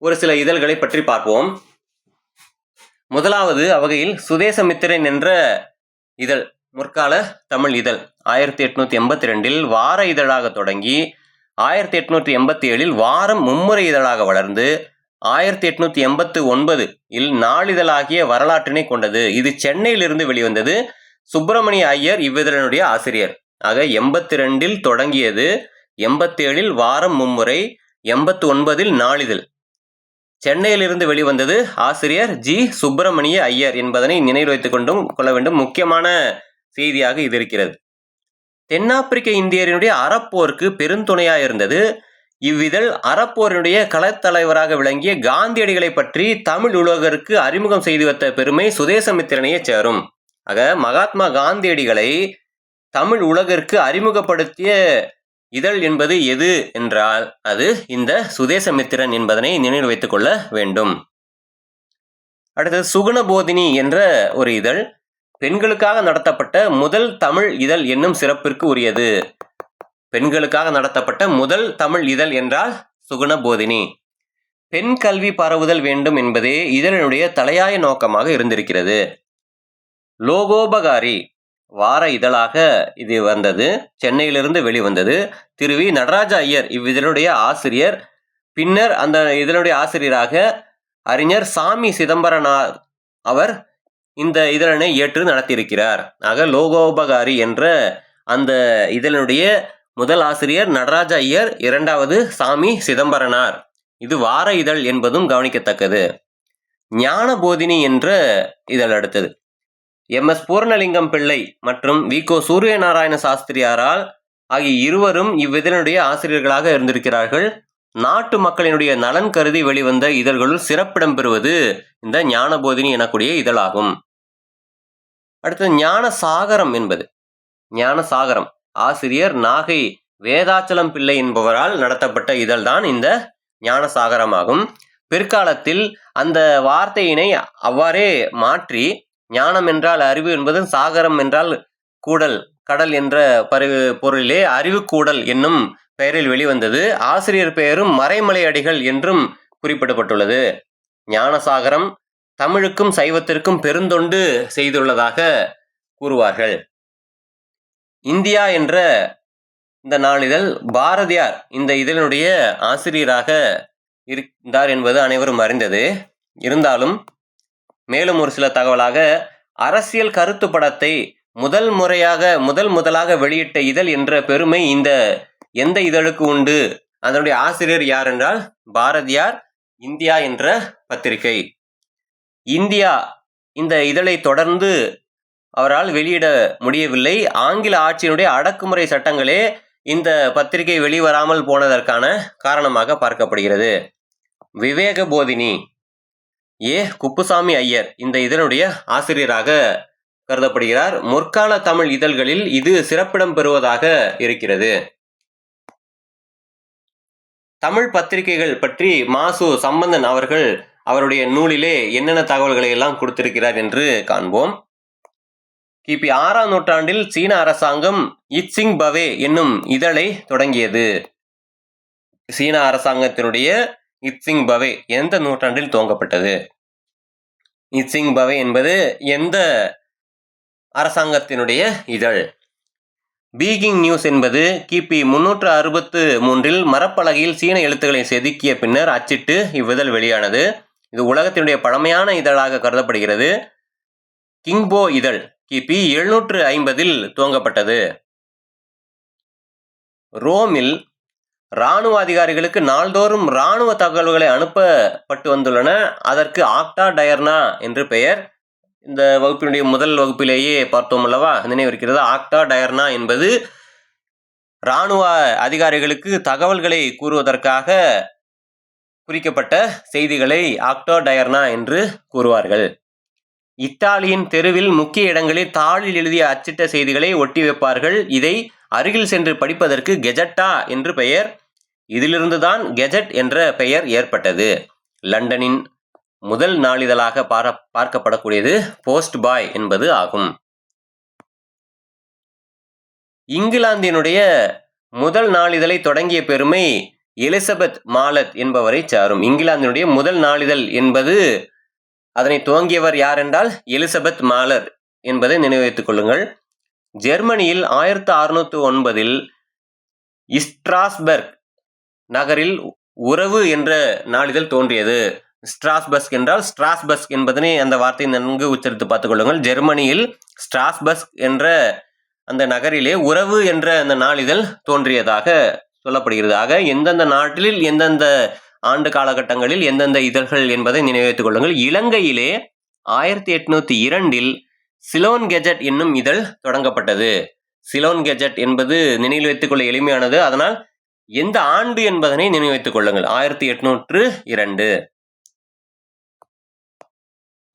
S1: ஒரு சில இதழ்களை பற்றி பார்ப்போம். முதலாவது அவ்வகையில் சுதேசமித்திரன் என்ற இதழ் முற்கால தமிழ் இதழ் 1882 வார இதழாக தொடங்கி 1887 வாரம் மும்முறை இதழாக வளர்ந்து 1889 நாளிதழாகிய வரலாற்றினை கொண்டது. இது சென்னையிலிருந்து வெளிவந்தது. சுப்பிரமணிய ஐயர் இவ்விதழனுடைய ஆசிரியர். ஆக 82 தொடங்கியது, 87 வாரம் மும்முறை, 89 நாளிதழ். சென்னையிலிருந்து வெளிவந்தது. ஆசிரியர் G. சுப்பிரமணிய ஐயர் என்பதனை நினைவு வைத்துக் கொள்ள வேண்டும். முக்கியமான செய்தியாக இது இருக்கிறது. தென்னாப்பிரிக்க இந்தியரினுடைய அறப்போருக்கு பெருந்துணையாக இருந்தது. இவ்விதழ் அறப்போரினுடைய களத்தலைவராக விளங்கிய காந்தியடிகளை பற்றி தமிழ் உலகருக்கு அறிமுகம் செய்து வைத்த பெருமை சுதேசமித்திரனையே சேரும். ஆக மகாத்மா காந்தியடிகளை தமிழ் உலகிற்கு அறிமுகப்படுத்திய இதழ் என்பது எது என்றால் அது இந்த சுதேசமித்திரன் என்பதனை நினைவு வைத்துக் கொள்ள வேண்டும். அடுத்தது சுகுணபோதினி என்ற ஒரு இதழ் பெண்களுக்காக நடத்தப்பட்ட முதல் தமிழ் இதழ் என்னும் சிறப்பிற்கு உரியது. பெண்களுக்காக நடத்தப்பட்ட முதல் தமிழ் இதழ் என்றால் சுகுணபோதினி. பெண் கல்வி பரவுதல் வேண்டும் என்பதே இதனுடைய தலையாய நோக்கமாக இருந்திருக்கிறது. லோகோபகாரி வார இதழாக இது வந்தது. சென்னையிலிருந்து வெளிவந்தது. திரு வி. நடராஜ ஐயர் இவ்விதழுடைய ஆசிரியர். பின்னர் அந்த இதனுடைய ஆசிரியராக அறிஞர் சாமி சிதம்பரனார் அவர் இந்த இதழனை ஏற்று நடத்தியிருக்கிறார். ஆக லோகோபகாரி என்ற அந்த இதழனுடைய முதல் ஆசிரியர் நடராஜ ஐயர், இரண்டாவது சாமி சிதம்பரனார். இது வார இதழ் என்பதும் கவனிக்கத்தக்கது. ஞான போதினி என்ற இதழ் அடுத்தது. MS பூர்ணலிங்கம் பிள்ளை மற்றும் வி.கோ. சூரியநாராயண சாஸ்திரியாரால் ஆகிய இருவரும் இவ்விதழுடைய ஆசிரியர்களாக இருந்திருக்கிறார்கள். நாட்டு மக்களினுடைய நலன் கருதி வெளிவந்த இதழ்களுள் சிறப்பிடம் பெறுவது இந்த ஞான போதினி எனக்கூடிய இதழாகும். அடுத்தது ஞான சாகரம் என்பது. ஞான சாகரம் ஆசிரியர் நாகை வேதாச்சலம் பிள்ளை என்பவரால் நடத்தப்பட்ட இதழ்தான் இந்த ஞான சாகரமாகும். பிற்காலத்தில் அந்த வார்த்தையினை அவ்வாறே மாற்றி ஞானம் என்றால் அறிவு என்பதும், சாகரம் என்றால் கூடல், கடல் என்ற பொருளிலே அறிவு கூடல் என்னும் பெயரில் வெளிவந்தது. ஆசிரியர் பெயரும் மறைமலை அடிகள் என்றும் குறிப்பிடப்பட்டுள்ளது. ஞானசாகரம் தமிழுக்கும் சைவத்திற்கும் பெருந்தொண்டு செய்துள்ளதாக கூறுவார்கள். இந்தியா என்ற இந்த நாளிதழ் பாரதியார் இந்த இதனுடைய ஆசிரியராக இருந்தார் என்பது அனைவரும் அறிந்தது. இருந்தாலும் மேலும் ஒரு சில தகவலாக, அரசியல் கருத்து படத்தை முதலாக வெளியிட்ட இதழ் என்ற பெருமை இந்த எந்த இதழுக்கு உண்டு? அதனுடைய ஆசிரியர் யார் என்றால் பாரதியார். இந்தியா என்ற பத்திரிகை. இந்தியா இந்த இதழை தொடர்ந்து அவரால் வெளியிட முடியவில்லை. ஆங்கில ஆட்சியினுடைய அடக்குமுறை சட்டங்களே இந்த பத்திரிகை வெளிவராமல் போனதற்கான காரணமாக பார்க்கப்படுகிறது. விவேக போதினி குப்புசாமி ஐயர் இந்த இதனுடைய ஆசிரியராக கருதப்படுகிறார். முற்கால தமிழ் இதழ்களில் இது சிறப்பிடம் பெறுவதாக இருக்கிறது. தமிழ் பத்திரிகைகள் பற்றி மாசு சம்பந்தன் அவர்கள் அவருடைய நூலிலே என்னென்ன தகவல்களை எல்லாம் கொடுத்திருக்கிறார் என்று காண்போம். கிபி 6ஆம் நூற்றாண்டில் சீன அரசாங்கம் இட்சிங் பவே என்னும் இதழை தொடங்கியது. சீன அரசாங்கத்தினுடைய இட்சிங் பவே எந்த நூற்றாண்டில் துவங்கப்பட்டது? இட்சிங் பவே என்பது எந்த அரசாங்கத்தினுடைய இதழ்? பீகிங் நியூஸ் என்பது கிபி 363 மரப்பலகையில் சீன எழுத்துக்களை செதுக்கிய பின்னர் அச்சிட்டு இவ்விதழ் வெளியானது. இது உலகத்தினுடைய பழமையான இதழாக கருதப்படுகிறது. கிங்போ இதழ் கிபி 750 துவங்கப்பட்டது. ரோமில் இராணுவ அதிகாரிகளுக்கு நாள்தோறும் இராணுவ தகவல்களை அனுப்பப்பட்டு வந்துள்ளன. அதற்கு ஆக்டா டயர்னா என்று பெயர். இந்த வகுப்பினுடைய முதல் வகுப்பிலேயே பார்த்தோம் அல்லவா, நினைவிருக்கிறது. ஆக்டா டயர்னா என்பது இராணுவ அதிகாரிகளுக்கு தகவல்களை கூறுவதற்காக குறிக்கப்பட்ட செய்திகளை ஆக்டா டயர்னா என்று கூறுவார்கள். இத்தாலியின் தெருவில் முக்கிய இடங்களில் தாளில் எழுதிய அச்சிட்ட செய்திகளை ஒட்டி வைப்பார்கள். இதை அருகில் சென்று படிப்பதற்கு கெஜட்டா என்று பெயர். இதிலிருந்துதான் கெஜட் என்ற பெயர் ஏற்பட்டது. லண்டனின் முதல் நாளிதழாக பார்க்கப்படக்கூடியது போஸ்ட் பாய் என்பது ஆகும். இங்கிலாந்தினுடைய முதல் நாளிதழை தொடங்கிய பெருமை எலிசபெத் மாலத் என்பவரை சாரும். இங்கிலாந்தினுடைய முதல் நாளிதழ் என்பது அதனை துவங்கியவர் யார் என்றால் எலிசபெத் மாலர் என்பதை நினைவு வைத்துக் கொள்ளுங்கள். ஜெர்மனியில் 1609 ஸ்ட்ராஸ்பர்க் நகரில் உறவு என்ற நாளிதழ் தோன்றியது. ஸ்ட்ராஸ்பர்க் என்றால் ஸ்ட்ராஸ்பர்க் என்பதனை அந்த வார்த்தையை நன்கு உச்சரித்து பார்த்துக் கொள்ளுங்கள். ஜெர்மனியில் ஸ்ட்ராஸ்பர்க் என்ற அந்த நகரிலே உறவு என்ற அந்த நாளிதழ் தோன்றியதாக சொல்லப்படுகிறது. ஆக எந்தெந்த நாட்டில் எந்தெந்த ஆண்டு காலகட்டங்களில் எந்தெந்த இதழ்கள் என்பதை நினைவு வைத்துக் கொள்ளுங்கள். இலங்கையிலே 1802 சிலோன் கெஜட் என்னும் இதழ் தொடங்கப்பட்டது. சிலோன் கெஜட் என்பது நினைவில் வைத்துக் கொள்ள எளிமையானது. அதனால் எந்த ஆண்டு என்பதனை நினைவு வைத்துக் கொள்ளுங்கள். 1802.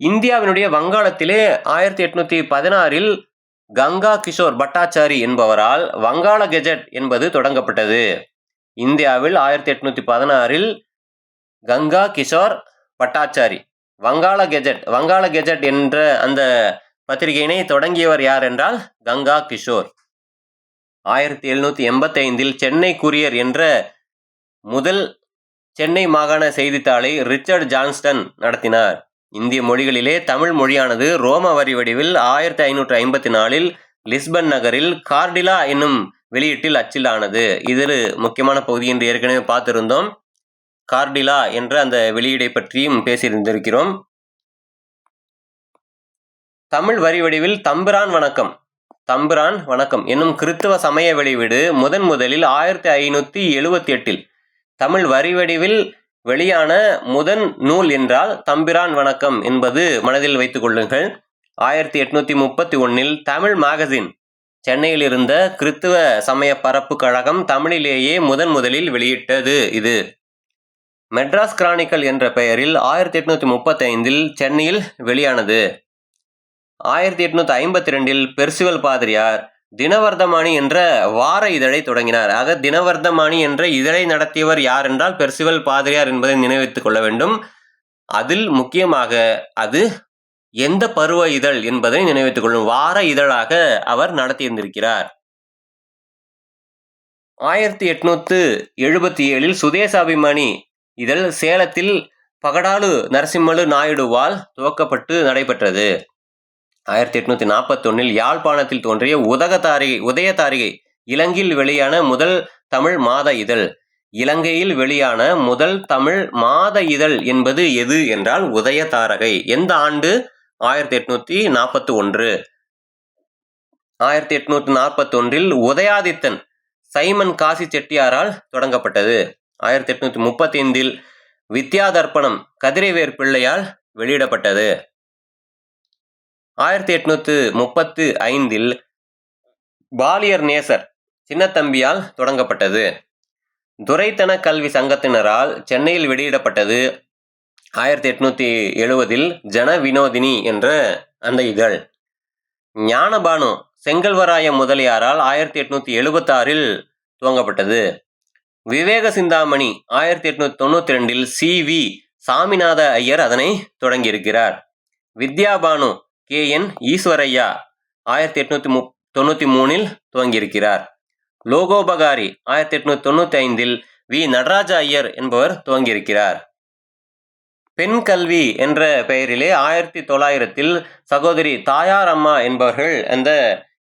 S1: இந்தியாவினுடைய வங்காளத்திலே 1816 கங்கா கிஷோர் பட்டாச்சாரி என்பவரால் வங்காள கெஜட் என்பது தொடங்கப்பட்டது. இந்தியாவில் 1816 கங்கா கிஷோர் பட்டாச்சாரி வங்காள கெஜட் என்ற அந்த பத்திரிகையினை தொடங்கியவர் யார் என்றால் கங்கா கிஷோர். 1785 சென்னை கூரியர் என்ற முதல் சென்னை மாகாண செய்தித்தாளை ரிச்சர்ட் ஜான்ஸ்டன் நடத்தினார். இந்திய மொழிகளிலே தமிழ் மொழியானது ரோம வரி வடிவில் 1554 லிஸ்பன் நகரில் கார்டிலா என்னும் வெளியீட்டில் அச்சிலானது. இது முக்கியமான பகுதி என்று ஏற்கனவே பார்த்திருந்தோம். கார்டிலா என்ற அந்த வெளியீடை பற்றியும் பேசியிருந்திருக்கிறோம். தமிழ் வரி வடிவில் தம்பிரான் வணக்கம் என்னும் கிறித்துவ சமய வெளியீடு முதலில் 1578 தமிழ் வரி வடிவில் வெளியான முதன் நூல் என்றால் தம்பிரான் வணக்கம் என்பது மனதில் வைத்துக் கொள்ளுங்கள். 1831 தமிழ் மேகசின் சென்னையில் இருந்த கிறித்துவ சமய பரப்பு கழகம் தமிழிலேயே முதலில் வெளியிட்டது இது. மெட்ராஸ் கிரானிக்கல் என்ற பெயரில் 1835 சென்னையில் வெளியானது. 1852 பெர்சிவல் பாதிரியார் தினவர்த்தமானி என்ற வார இதழை தொடங்கினார். ஆக தினவர்த்தமானி என்ற இதழை நடத்தியவர் யார் என்றால் பெர்சிவல் பாதிரியார் என்பதை நினைவித்துக் கொள்ள வேண்டும். அதில் முக்கியமாக அது எந்த பருவ இதழ் என்பதை நினைவித்துக் கொள்ளும். வார இதழாக அவர் நடத்தியிருந்திருக்கிறார். 1877 சுதேசாபிமானி இதழ் சேலத்தில் பகடாலு நரசிம்மலு நாயுடுவால் துவக்கப்பட்டு நடைபெற்றது. 1841 யாழ்ப்பாணத்தில் தோன்றிய உதயதாரிகை இலங்கையில் வெளியான முதல் தமிழ் மாத இதழ். இலங்கையில் வெளியான முதல் தமிழ் மாத இதழ் என்பது எது என்றால் உதயதாரகை. எந்த ஆண்டு? 1841. 1841 உதயாதித்தன் சைமன் காசி செட்டியாரால் தொடங்கப்பட்டது. 1835 வித்யாதர்ப்பணம் கதிரவேர் பிள்ளையால் வெளியிடப்பட்டது. 1835 பாலியர் நேசர் சின்னத்தம்பியால் தொடங்கப்பட்டது. துரைத்தன கல்வி சங்கத்தினரால் சென்னையில் வெளியிடப்பட்டது. 1870 ஜன வினோதினி என்ற அந்த இதழ். ஞானபானு செங்கல்வராய முதலியாரால் 1876 துவங்கப்பட்டது. விவேக சிந்தாமணி 1892 சி.வி. சாமிநாத ஐயர் அதனை தொடங்கியிருக்கிறார். வித்யாபானு கே.என். ஈஸ்வரையா 1893 துவங்கியிருக்கிறார். லோகோபகாரி 1895 வி. நடராஜ ஐயர் என்பவர் துவங்கியிருக்கிறார். பெண் கல்வி என்ற பெயரிலே 1900 சகோதரி தாயார் அம்மா என்பவர்கள் அந்த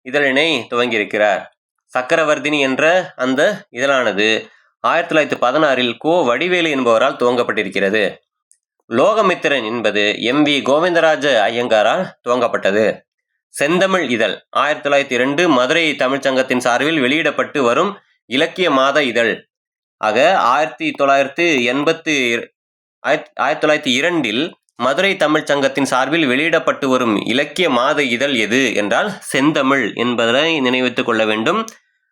S1: இதழினை துவங்கியிருக்கிறார். சக்கரவர்த்தினி என்ற அந்த இதழானது 1916 கோ. வடிவேலு என்பவரால் துவங்கப்பட்டிருக்கிறது. லோகமித்திரன் என்பது எம்.வி. கோவிந்தராஜ ஐயங்காரால் துவங்கப்பட்டது. செந்தமிழ் இதழ் 1902 மதுரை தமிழ்ச்சங்கத்தின் சார்பில் வெளியிடப்பட்டு வரும் இலக்கிய மாத இதழ். ஆக 1902 மதுரை தமிழ்ச்சங்கத்தின் சார்பில் வெளியிடப்பட்டு வரும் இலக்கிய மாத இதழ் எது என்றால் செந்தமிழ் என்பதை நினைவித்துக் கொள்ள வேண்டும்.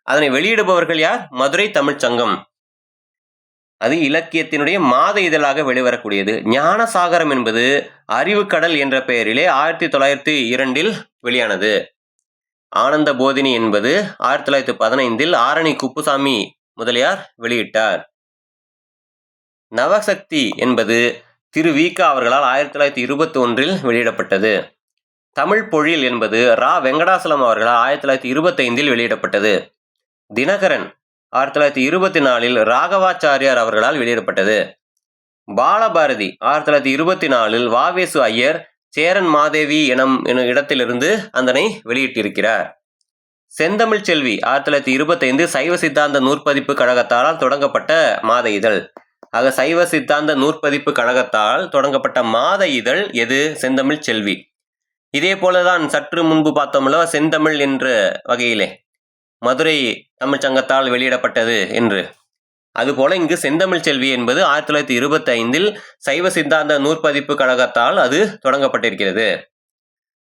S1: அதனை வெளியிடுபவர்கள் யார்? மதுரை தமிழ்ச்சங்கம். அது இலக்கியத்தினுடைய மாத இதழாக வெளிவரக்கூடியது. ஞானசாகரம் என்பது அறிவுக்கடல் என்ற பெயரிலே 1902 வெளியானது. ஆனந்த போதினி என்பது 1915 ஆரணி குப்புசாமி முதலியார் வெளியிட்டார். நவசக்தி என்பது திரு வி.க. அவர்களால் 1921 வெளியிடப்பட்டது. தமிழ் பொழில் என்பது ரா. வெங்கடாசலம் அவர்களால் 1925 வெளியிடப்பட்டது. தினகரன் 1924 ராகவாச்சாரியார் அவர்களால் வெளியிடப்பட்டது. பாலபாரதி 1924 வாவேசு ஐயர் சேரன் மாதேவி எனும் இடத்திலிருந்து அதனை வெளியிட்டிருக்கிறார். செந்தமிழ் செல்வி 1925 சைவ சித்தாந்த நூற்பதிப்பு கழகத்தால் தொடங்கப்பட்ட மாத இதழ். ஆக சைவ சித்தாந்த நூற்பதிப்பு கழகத்தால் தொடங்கப்பட்ட மாத இதழ் எது? செந்தமிழ் செல்வி. இதே போலதான் சற்று முன்பு பார்த்தோம்ல செந்தமிழ் என்ற வகையிலே மதுரை தமிழ்ச்சங்கத்தால் வெளியிடப்பட்டது என்று. அதுபோல இங்கு செந்தமிழ் செல்வி என்பது 1925 சைவ சித்தாந்த நூற்பதிப்பு கழகத்தால் அது தொடங்கப்பட்டிருக்கிறது.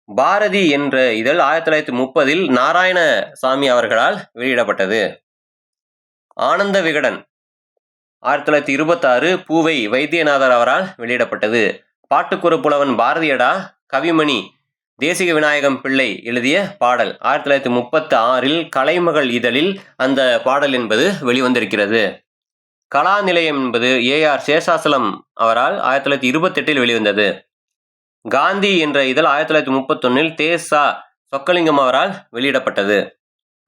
S1: பாரதி என்ற இதழ் 1930 நாராயணசாமி அவர்களால் வெளியிடப்பட்டது. ஆனந்த விகடன் 1926 பூவை வைத்தியநாதர் அவரால் வெளியிடப்பட்டது. பாட்டுக்குறு புலவன் பாரதியடா கவிமணி தேசிக விநாயகம் பிள்ளை எழுதிய பாடல் 1936 கலைமகள் இதழில் அந்த பாடல் என்பது வெளிவந்திருக்கிறது. கலாநிலையம் என்பது ஏ.ஆர். சேஷாசலம் அவரால் 1928 வெளிவந்தது. காந்தி என்ற இதழ் 1931 தே.ச. சொக்கலிங்கம் அவரால் வெளியிடப்பட்டது.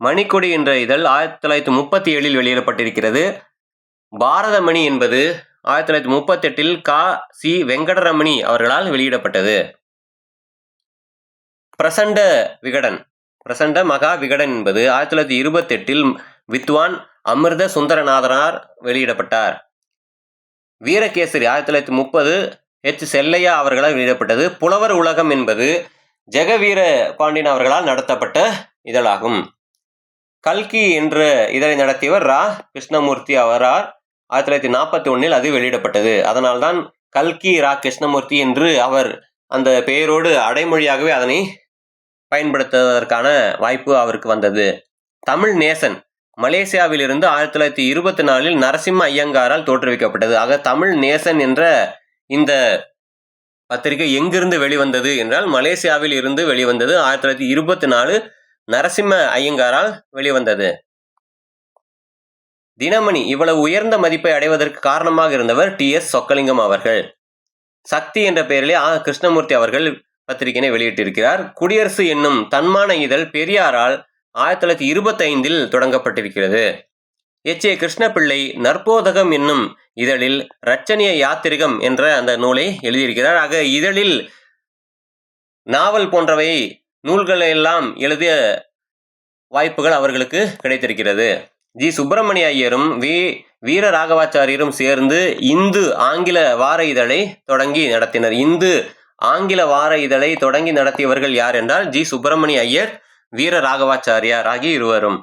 S1: மணிக்கொடி என்ற இதழ் 1937 வெளியிடப்பட்டிருக்கிறது. பாரதமணி என்பது 1938 க.சி. வெங்கடரமணி அவர்களால் வெளியிடப்பட்டது. பிரசண்ட மகா விகடன் என்பது 1928 வித்வான் அமிர்த சுந்தரநாதனார் வெளியிடப்பட்டார். வீரகேசரி 1930 செல்லையா அவர்களால் வெளியிடப்பட்டது. புலவர் உலகம் என்பது ஜெகவீர பாண்டியன் அவர்களால் நடத்தப்பட்ட இதழாகும். கல்கி என்ற இதழை நடத்தியவர் ரா. கிருஷ்ணமூர்த்தி அவரால் 1941 அது வெளியிடப்பட்டது. அதனால்தான் கல்கி ரா. கிருஷ்ணமூர்த்தி என்று அவர் அந்த பெயரோடு அடைமொழியாகவே அதனை பயன்படுத்துவதற்கான வாய்ப்பு அவருக்கு வந்தது. தமிழ் நேசன் மலேசியாவில் இருந்து 1924 நரசிம்ம ஐயங்காரால் தோற்றுவிக்கப்பட்டது. ஆக தமிழ் நேசன் என்ற இந்த பத்திரிகை எங்கிருந்து வெளிவந்தது என்றால் மலேசியாவில் இருந்து வெளிவந்தது. 1924 நரசிம்ம ஐயங்காரால் வெளிவந்தது. தினமணி இவ்வளவு உயர்ந்த மதிப்பை அடைவதற்கு காரணமாக இருந்தவர் டி.எஸ். சொக்கலிங்கம் அவர்கள். சக்தி என்ற பெயரிலே கிருஷ்ணமூர்த்தி அவர்கள் பத்திரிகையினை வெளியிட்டிருக்கிறார். குடியரசு என்னும் தன்மான இதழ் பெரியாரால் 1925 தொடங்கப்பட்டிருக்கிறது. எச். ஏ. கிருஷ்ணபிள்ளை நற்போதகம் என்னும் இதழில் இரட்சணிய யாத்திரிகம் என்ற அந்த நூலை எழுதியிருக்கிறார். ஆக இதழில் நாவல் போன்றவை நூல்களை எல்லாம் எழுதிய வாய்ப்புகள் அவர்களுக்கு கிடைத்திருக்கிறது. ஜி. சுப்பிரமணிய ஐயரும் வீர ராகவாச்சாரியரும் சேர்ந்து இந்து ஆங்கில வார இதழை தொடங்கி நடத்தினர். இந்து ஆங்கில வார இதழை தொடங்கி நடத்தியவர்கள் யார் என்றால் ஜி. சுப்பிரமணிய ஐயர், வீர ராகவாச்சாரியார் ஆகிய இருவரும்.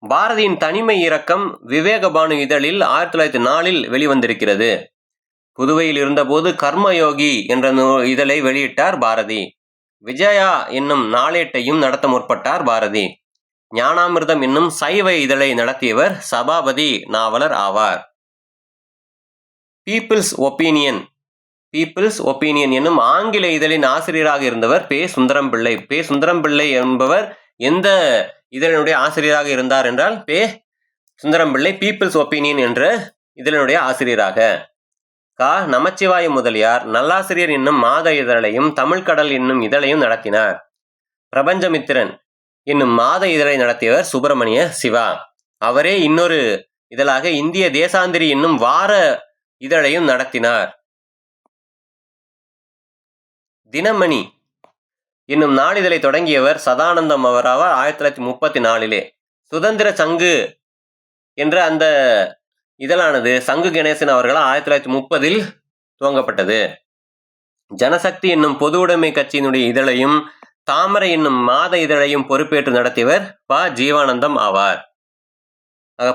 S1: பாரதியின் தனிமை இரக்கம் விவேகபானு இதழில் 1904 வெளிவந்திருக்கிறது. புதுவையில் இருந்தபோது கர்மயோகி என்ற இதழை வெளியிட்டார் பாரதி. விஜயா என்னும் நாளேட்டையும் நடத்த முற்பட்டார் பாரதி. ஞானாமிர்தம் என்னும் சைவ இதழை நடத்தியவர் சபாபதி நாவலர் ஆவார். பீப்பிள்ஸ் ஒப்பீனியன் என்னும் ஆங்கில இதழின் ஆசிரியராக இருந்தவர் பே. சுந்தரம்பிள்ளை. பே. சுந்தரம்பிள்ளை என்பவர் எந்த இதழினுடைய ஆசிரியராக இருந்தார் என்றால் பே. சுந்தரம்பிள்ளை பீப்பிள்ஸ் ஒப்பீனியன் என்ற இதழினுடைய ஆசிரியராக. கா. நமச்சிவாய முதலியார் நல்லாசிரியர் என்னும் மாத இதழையும் தமிழ்கடல் என்னும் இதழையும் நடத்தினார். பிரபஞ்சமித்திரன் என்னும் மாத இதழை நடத்தியவர் சுப்பிரமணிய சிவா. அவரே இன்னொரு இதழாக இந்திய தேசாந்திரி என்னும் வார இதழையும் நடத்தினார். தினமணி என்னும் நாளிதழை தொடங்கியவர் சதானந்தம் அவராவார் 1934. சுதந்திர சங்கு என்ற அந்த இதழானது சங்கு கணேசன் அவர்களால் 1930 துவங்கப்பட்டது. ஜனசக்தி என்னும் பொது உடைமை கட்சியினுடைய இதழையும் தாமரை என்னும் மாத இதழையும் பொறுப்பேற்று நடத்தியவர் ப. ஜீவானந்தம் ஆவார்.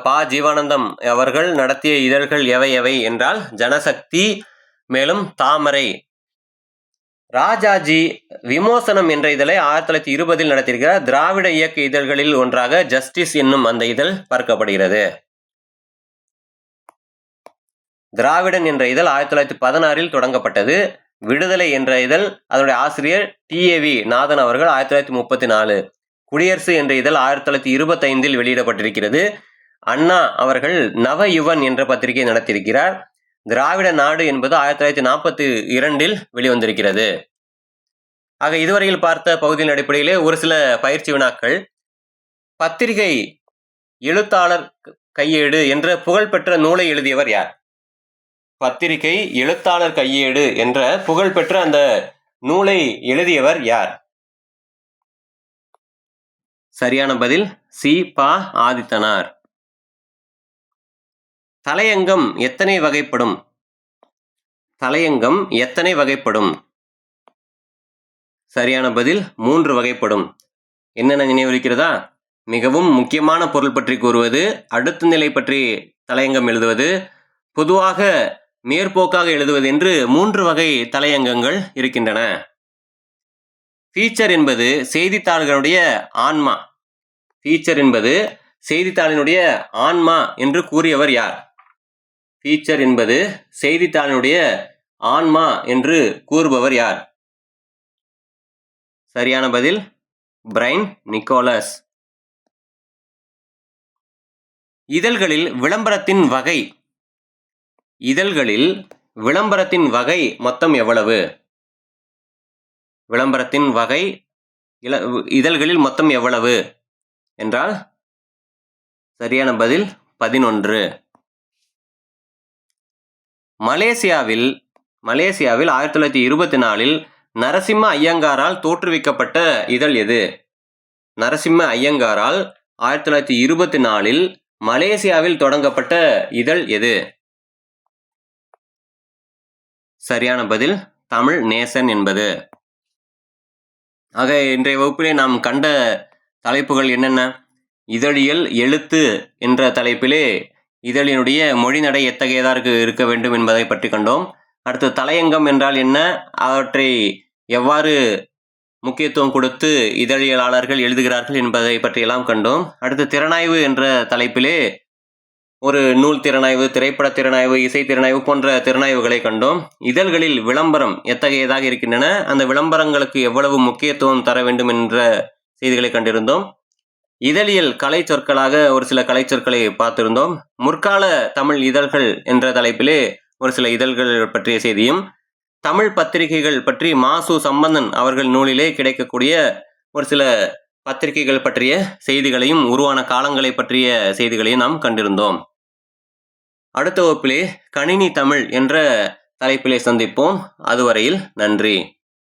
S1: ப. ஜீவானந்தம் அவர்கள் நடத்திய இதழ்கள் எவை என்றால் ஜனசக்தி, மேலும் தாமரை. ராஜாஜி விமோசனம் என்ற இதழை 1920 நடத்தியிருக்கிறார். திராவிட இயக்க இதழ்களில் ஒன்றாக ஜஸ்டிஸ் என்னும் அந்த இதழ் பார்க்கப்படுகிறது. திராவிடன் என்ற இதழ் 1916 தொடங்கப்பட்டது. விடுதலை என்ற இதழ் அதனுடைய ஆசிரியர் டி.ஏ.வி. நாதன் அவர்கள் 1934. குடியரசு என்ற இதழ் 1925 வெளியிடப்பட்டிருக்கிறது. அண்ணா அவர்கள் நவ யுவன் என்ற பத்திரிகை நடத்தியிருக்கிறார். திராவிட நாடு என்பது 1942 வெளிவந்திருக்கிறது. ஆக இதுவரையில் பார்த்த பகுதியின் அடிப்படையிலே ஒரு சில பயிற்சி வினாக்கள். பத்திரிகை எழுத்தாளர் கையேடு என்ற புகழ்பெற்ற நூலை எழுதியவர் யார்? பத்திரிகை எழுத்தாளர் கையேடு என்ற புகழ்பெற்ற அந்த நூலை எழுதியவர் யார்? சரியான பதில் சி. ப. ஆதித்தனார். தலையங்கம் எத்தனை வகைப்படும்? தலையங்கம் எத்தனை வகைப்படும்? சரியான பதில் 3 வகைப்படும். என்னென்ன நினைவிருக்கிறதா? மிகவும் முக்கியமான பொருள் பற்றி கூறுவது, அடுத்த நிலை பற்றி தலையங்கம் எழுதுவது, பொதுவாக மேற்போக்காக எழுதுவது என்று 3 வகை தலையங்கங்கள் இருக்கின்றன. ஃபீச்சர் என்பது செய்தித்தாள்களுடைய ஆன்மா. ஃபீச்சர் என்பது செய்தித்தாளினுடைய ஆன்மா என்று கூறியவர் யார்? ஃபீச்சர் என்பது செய்தித்தாளினுடைய ஆன்மா என்று கூறுபவர் யார்? சரியான பதில் பிரைன் நிக்கோலஸ். இதழ்களில் விளம்பரத்தின் வகை. இதழ்களில் விளம்பரத்தின் வகை மொத்தம் எவ்வளவு? விளம்பரத்தின் வகை இதழ்களில் மொத்தம் எவ்வளவு என்றால் சரியான பதில் 11. மலேசியாவில் 1924 நரசிம்ம ஐயங்காரால் தோற்றுவிக்கப்பட்ட இதழ் எது? நரசிம்ம ஐயங்காரால் 1924 மலேசியாவில் தொடங்கப்பட்ட இதழ் எது? சரியான பதில் தமிழ் நேசன் என்பது. ஆக இன்றைய வகுப்பிலே நாம் கண்ட தலைப்புகள் என்னென்ன? இதழியல் எழுத்து என்ற தலைப்பிலே இதழினுடைய மொழிநடை எத்தகையதாக இருக்க வேண்டும் என்பதை பற்றி கண்டோம். அடுத்து தலையங்கம் என்றால் என்ன, அவற்றை எவ்வாறு முக்கியத்துவம் கொடுத்து இதழியலாளர்கள் எழுதுகிறார்கள் என்பதை பற்றியெல்லாம் கண்டோம். அடுத்து திறனாய்வு என்ற தலைப்பிலே ஒரு நூல் திறனாய்வு, திரைப்பட திறனாய்வு, இசை திறனாய்வு போன்ற திறனாய்வுகளை கண்டோம். இதழ்களில் விளம்பரம் எத்தகையதாக இருக்கின்றன, அந்த விளம்பரங்களுக்கு எவ்வளவு முக்கியத்துவம் தர வேண்டும் என்ற செய்திகளை கண்டிருந்தோம். இதழியல் கலை சொற்களாக ஒரு சில கலை சொற்களை பார்த்திருந்தோம். முற்கால தமிழ் இதழ்கள் என்ற தலைப்பிலே ஒரு சில இதழ்கள் பற்றிய செய்தியும், தமிழ் பத்திரிகைகள் பற்றி மாசு சம்பந்தன் அவர்கள் நூலிலே கிடைக்கக்கூடிய ஒரு சில பத்திரிகைகள் பற்றிய செய்திகளையும் உருவான காலங்களை பற்றிய செய்திகளையும் நாம் கண்டிருந்தோம். அடுத்த வகுப்பிலே கணினி தமிழ் என்ற தலைப்பிலே சந்திப்போம். அதுவரையில் நன்றி.